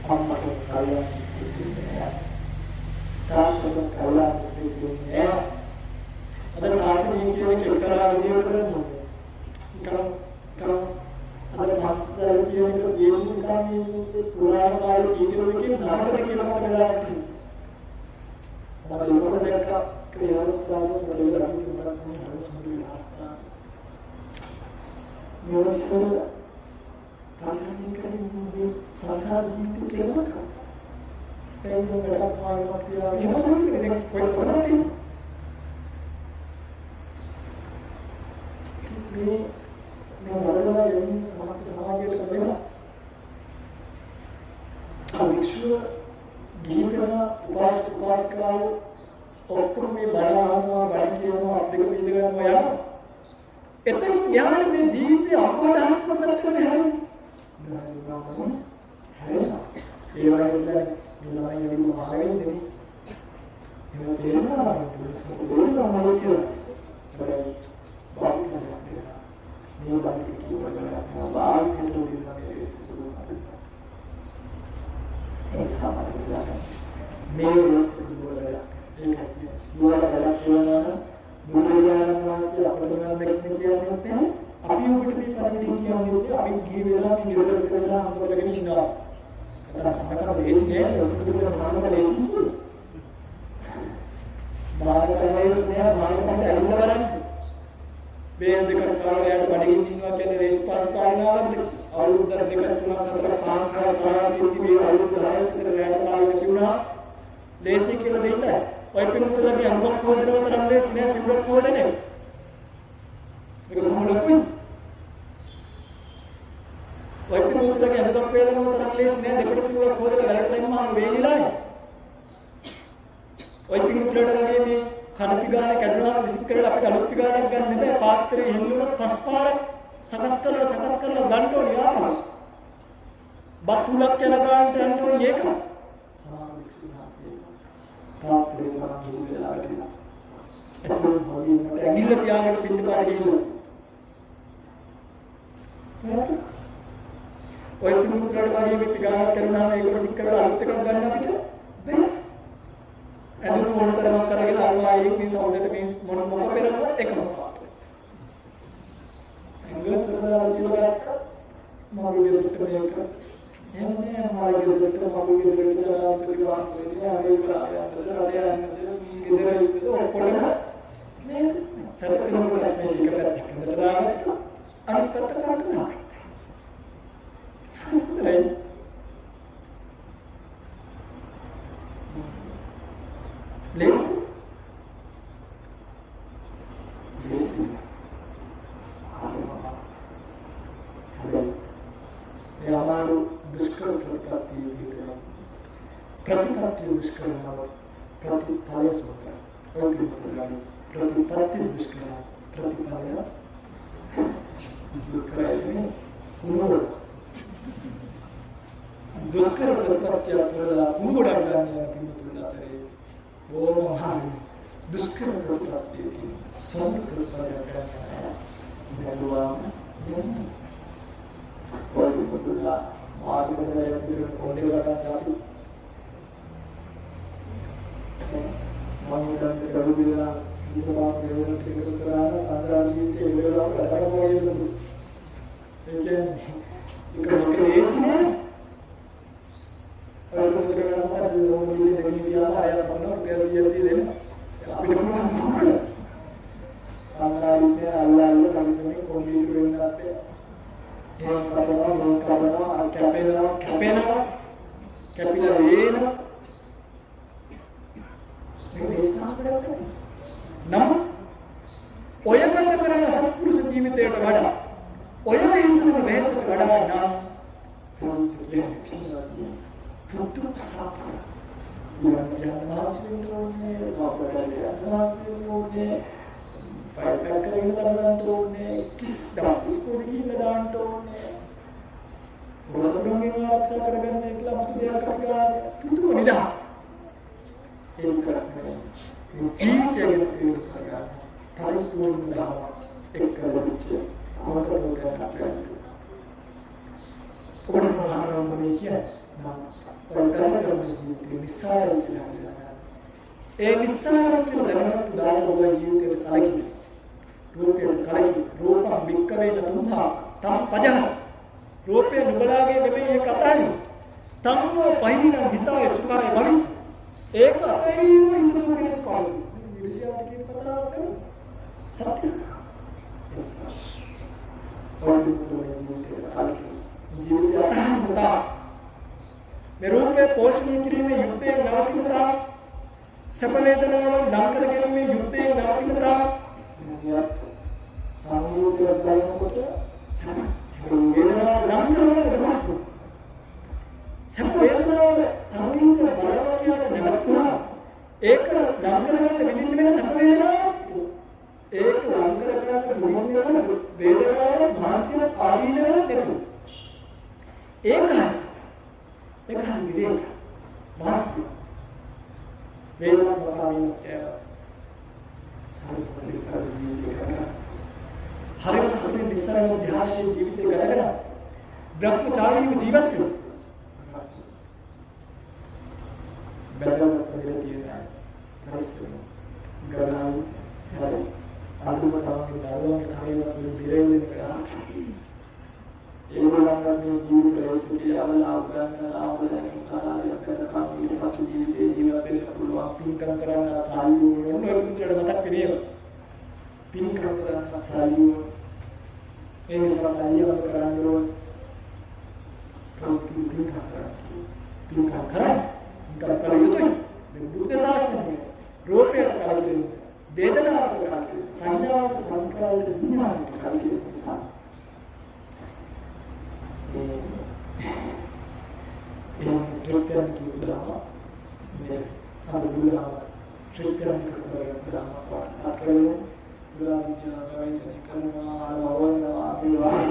අම්මට කල්ලා තාත්තට කල්ලා දෙන්නේ අද සාසනීය කියන එක එක්තරා විදිහකට කරනවා අද පස්සල් කියන එක තියෙන්නේ කන්නේ පුරාණ කාලේ වීඩියෝ එකේ නමකට කියලා මට වෙලාවට මම ඒකට දැක්ක ක්‍රියාස්ථාන වල ඉඳලා තිබුණා මේ හරස්මුදු විලාස්ථාන යොස්කර කාර්යනික කරින්නේ සංසාර ජීවිතේ කියලා ඒක මොකක්ද මානවක් කියලා එහෙම නෙමෙයි දැන් කොහෙද මේ වලවල යමින් සමස්ත සමාජයට වෙනවා. අවික්ෂුව ගිහිපෙන උපාසකවෝ ඔක්කොම මේ බලනවා බණ කියනවා අද්දක පිළිද ගන්නවා යනවා. එතනින් ඥාන මේ ජීවිතය අවබෝධයක් කරගන්නට හැරෙන්නේ. හැරෙනවා. ඒ වගේ කියන්නේ මේ ළමයි යවිදු මහගෙන්නේ. එහෙම තේරෙනවා නේද? ඒක මොකද කියලා. හැබැයි බාහිර මේ බාහිර කියනවා බාහිර දෙන්නා මේ සිදුවන ඒ සමාජය මේ සිදුවන ඒකයි දුවලා කියනවා බුදුරජාණන් වහන්සේ අපට නිවන් දකින්න කියන්නේ නැහැ. අපි ඔබට මේ පරිදි කියන්නේ අපි ගිය වෙලාව මේ ගෙදර වෙලා අම්මලගෙන ඉන්නවා. අතන ලේසි නෑ ඔබට මොනවද ලේසි කියන්නේ. මාර්ගයේස් නෑ මාර්ගයට ඇලින්න බලන්න. බේල් දෙකක් කාලයට බඩගින්න ඉන්නවා කියන්නේ ලේසි පාසු කාරණාවක්ද? අවුරුද්ද දෙකක් තුනක් හතරක් පහක් කාලයකින් මේ අවුරුදු 10ක් විතර රැට කාලෙක තිබුණා. ලේසි කියලා දෙයිද? ඔය පිටුතුලගේ අනුභව හොදනවා තරම් ලේසි නෑ සිවුරක් හොදන්නේ. මේක කොහොමද ලකුයි? ඔය පිටුතුලගේ අනුභව වේදනාව තරම් ලේසි නෑ දෙකට සිවුරක් හොදලා වැලට දැම්මම වේලිලායි. ඔය පිටුතුලට වගේ මේ කන පිගාන කැඩුනාම විසික් කරලා අපිට අලුත් පිගානක් ගන්න බෑ. පාත්‍රයේ හිල්ලුනොත් තස්පාරක් සකස් කරලා ගන්න ඕනේ ආපහු. බතුලක් යන ගානට යන්න ඕනේ ඒක. සමාන වික්ෂුණාසේ පාත්‍රේ වගේ හිල්ලලා වැටෙනවා. එතකොට හොදින්නට ඇඟිල්ල තියාගෙන පින්න පාර ගිහිල්ලා. ඔය පිටුතුලට වගේ මේ පිගානක් කරුණාම ඒක විසික් කරලා අලුත් එකක් ගන්න අපිට බෑ. ඇඳුම් ඕන තරමක් කරගෙන අල්වායේ මේ සෞන්දර්ය මේ මොක පෙරමුණ එකම පාට. එංගල සරදා කියලා මාගේ දෙකට මේක. එන්නේ මාගේ දෙකට මාගේ දෙකට දාලා පිළිගන්න ආවේ කරා යන්න ගෙදර ඉන්න ඔක්කොම මේ සරපිනුම මේ ටික පැත්තකට දාගත්තා. අනිත් පැත්ත කරට දාගත්තා. හස්පිටලේ ලේසි ඒ අමාරු දුෂ්කර ප්‍රතිපත්ති දුෂ්කරව ප්‍රතිඵලය සෝත ප්‍රතිපත්ති දුෂ්කර ප්‍රතිඵලය දුෂ්කර ප්‍රතිපත්ති කරලා උගොඩක් ගන්න පිටුතුල අතරේ ඕම දුෂ්කර ප්‍රතිපත්ති සම්පූර්ණ කරගන්න බැලුවා ඔය පුදුලා මාර්ගයේ පොඩි ගණන් අපි මම කරු දිලා ඉස්සරහා දෙවන ටික කරලා සංසාරීයේ ඉවරලා කතා කරමු. ඒ කියන්නේ ඒක ලේසි නෑ. ඔය පුදුර ගණන් තමයි මොන්නේ දෙන්නේ තියලා ආයෙත් බලනවා ප්‍රතිශතය දෙන්න. අපිට මොනවද අල්ලාහ්ගේ අල්ලාහ්ගේ කන්සර්නේ කොම්පියුටර් වෙන්න අපේ ඒ කරනවා කැපෙනවා කැපිලා වේන නම් ඔය ගත කරන සත්පුරුෂ ජීවිතයට වඩා ඔය වෙහසන වෙහසට වඩා නම් පුදුම සාපර යන්නාස්වින්දෝනේ වාපරයන්නාස්වින්දෝනේ ෆයිල් පැක් කරගෙන තරන්න ඕනේ කිස් දාපු ස්කෝඩ් ගිහින් දාන්න ඕනේ මොසොඩුන්ගේ ආරක්ෂා කරගන්න කියලා මුතු දෙයක් අපි ගන්න පුදුම නිදහස ඒක කරන්නේ ජීවිතය ගැන පිළිතුරු කරගන්න පරිපූර්ණ දාව එක්ක ලැබිච්ච අමතක දෙයක් අපිට ඔබට මොනවද කියන්නේ මම ගත කරන ජීවිතේ නිසාරය කියලා ඒ නිසාරය කියලා දැනගත්තු දාන ඔබ ජීවිතේට කලකින් රූපයට කලකින් රූපම් වික්කවේන තුම්හා තම් පජහ රූපය නුබලාගේ නෙමෙයි ඒක අතහරින්න තම්මෝ පහිනම් හිතාය සුඛාය භවිස් ඒක අතහැරීම හිතසු පිණිස පාලු විශේෂයට කියන කතාවක් නෙමෙයි සත්‍ය ජීවිතය අතහරින්නතා මේ රූපය පෝෂණය කිරීමේ යුද්ධයෙන් නවතිනතා සැප වේදනාවන් නම් කර ගැනීමේ යුද්ධයෙන් නවතිනතා සංගීතය ගායනකොට වේදනාව නම් කරගන්න දෙයක් සැප වේදනාව සංගීතය බලනවා කියන නැවතුණා ඒක ගම් කරගන්න විඳින්න වෙන සැප වේදනාවක්. ඒක ගම් කරගන්න විඳින්න වෙන වේදනාවක් මානසික ආදීන වෙනත් නැතුව. ඒක හරි. ඒක හරි විවේක. මානසික වේදනාවක් වලින් හරිම සතුටින් නිස්සාරණ ධ්‍යානයේ ජීවිතය ගත කරා. බ්‍රහ්මචාරීව ජීවත් වෙනවා. බැලුම් කරලා තියෙනවා. හරිස්සම. ගණන් හරි. අඳුම තමයි දාරුවන් කාර්යවත් වලින් බිරෙන්නේ කරා. ඒගොල්ලන්ගේ ජීවිතයේ සිටියවලා උගන්වන කාර්යයක් කරනවා. ඊට පස්සේ ජීවිතේ ජීවත් වෙන්න පුළුවන් පින්කම් කරන්න සායු වෙන ඔය විදිහට මතක් වෙනවා. පින්කම් කරන්න සායු ඒ නිසා සායු කරන්න ඕන. පින්කම් කරන්න කල යුතුයි. බුද්ධ ශාසනය රූපයට කලකිරීම, වේදනාවට කලකිරීම, සංඥාවට, සංස්කාරයට, විඥානයට කලකිරීම නිසා ඒ ත්‍රිකරණ කියනවා මේ සම්බුදුරා ත්‍රිකරණ කියනවා අත්කරන බුදුආචාර්යවයිසෙන් කරනවා ආවවනවා විවාහ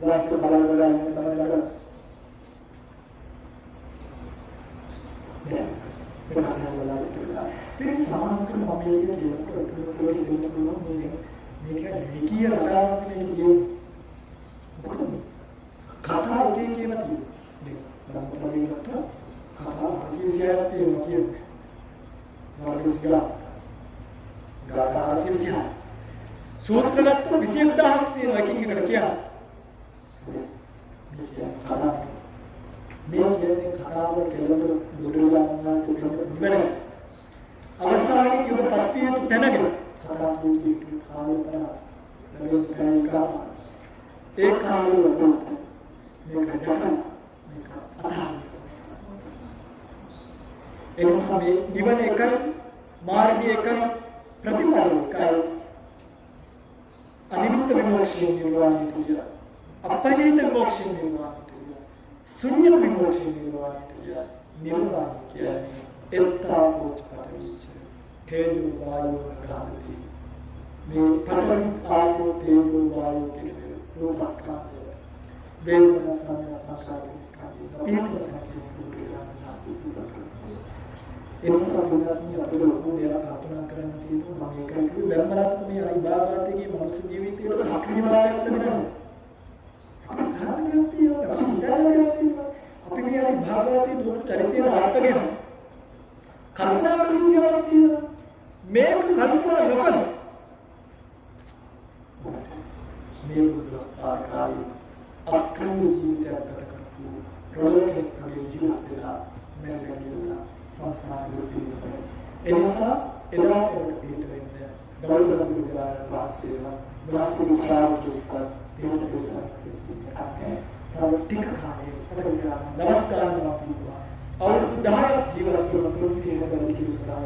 දාචක බලවලන් තමයි फिर सामान को मम्मी के लिए මේක විකිය රටාවක් නේ කතා එකේ කියලා තියෙනවා. දැන් බලන්න කතා හසිසියක් තියෙනවා කියන්නේ. මානසිකලා ගාථා හසිසිය. සූත්‍ර ගත්ත 21000ක් තියෙනවා එකින් එකට කියන්නේ. මේ කියන්නේ කතාවල කෙලවර බුදුරජාණන් වහන්සේ ඉවරයි. අවසානයේ කිව්ව පත්විය තැනගෙන කතා කියූ කාලය තමයි ලැබෙන ඒ කාලේ වතුන මේක දැකලා මේක අතහරින්න. එනිසා මේ නිවන එකයි මාර්ගය එකයි ප්‍රතිපදාව එකයි. අනිමිත්ත විමෝක්ෂය නිර්වාණය කියන අපනිත විමෝක්ෂය නිර්වාණය ශුන්‍යත විමෝක්ෂය නිර්වාණය නිර්වාණය කියන්නේ එත්තාවෝච පටිච්ච තේජෝ වායෝ ග්‍රහණති මේ පඨවි ආපෝ තේජෝ වායෝ කියන රූපස්කන්ධය වේදනා සංඥා සංඛාර ස්කන්ධය එනිසා බුදුරජාණන් අපේ ලෝකෝ දේවා කල්පනා කරන්න තියෙනවා මම ඒකයි කිව්වේ බැලමරත් මේ අනිභාගාතයේ මනුස්ස ජීවිතයේ සක්‍රීය භාවයක් ලැබෙනවා කරන්නේ තියෙනවා අපි මේ අනිභාගාතයේ දුක් චරිතයේ අර්ථගෙන කල්පනා කරනවා තියෙනවා මේක කල්පනා නොකර මේ බුදු ආකාරي අක්‍රම ජීවිතයක් ගත කරපු ප්‍රලෝකෙක ජීවිත වෙලා මැරෙන්න සංසාරේ පිළිවෙල. එනිසා එදාට පිට වෙන්න ගෞතම බුදුරජාණන් වහන්සේ ශ්‍රාවකයෙක් පිට දෙසක් තව ටික කාලයක දවස් ගානක් තිබුණා. අවුරුදු 10ක් ජීවත් වුණා තුන්සිය වෙන කිව්වා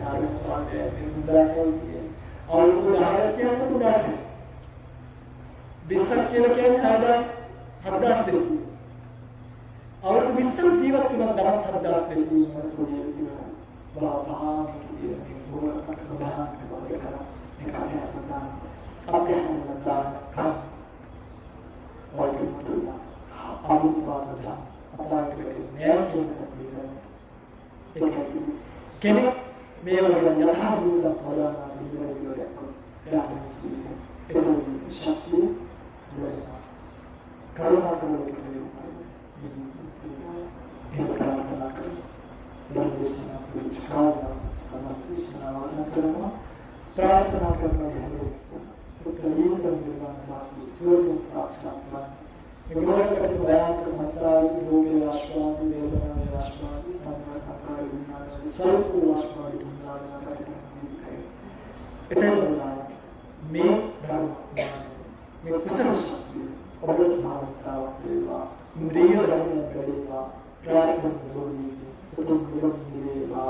ආර්ය ස්වාමීන් වහන්සේ අවුරුදු 10ක් කියන්නේ 2000. 20ක් කියලා කියන්නේ 7200. අවුරුදු 20ක් ජීවත් වුණා දවස් 7200 සෝනිය ඉවරයි. බාහා කියන්නේ බොහොම බාහා කරනවා. අපේ කම් වයින් අනුපාතය අපලකට නෑ කියන කෙනෙක් මේ වගේ යථා භූත පරාමාන විදියට ඒක ශක්තිය වෙනවා. කරුණා කරනවා. प्रार्थना करना है प्रलीन निर्माण स्वयं साक्षात्कार गौर करके बयान का संसार रोग आश्वाद वेदना आश्वाद संग साकार विज्ञान स्वरूप आश्वाद विज्ञान जीवित है इतने बोला मैं धर्म मैं कुशल शक्ति अमृत भावता देवा इंद्रिय धर्म करेगा प्रार्थना बोली तो गुरु देवा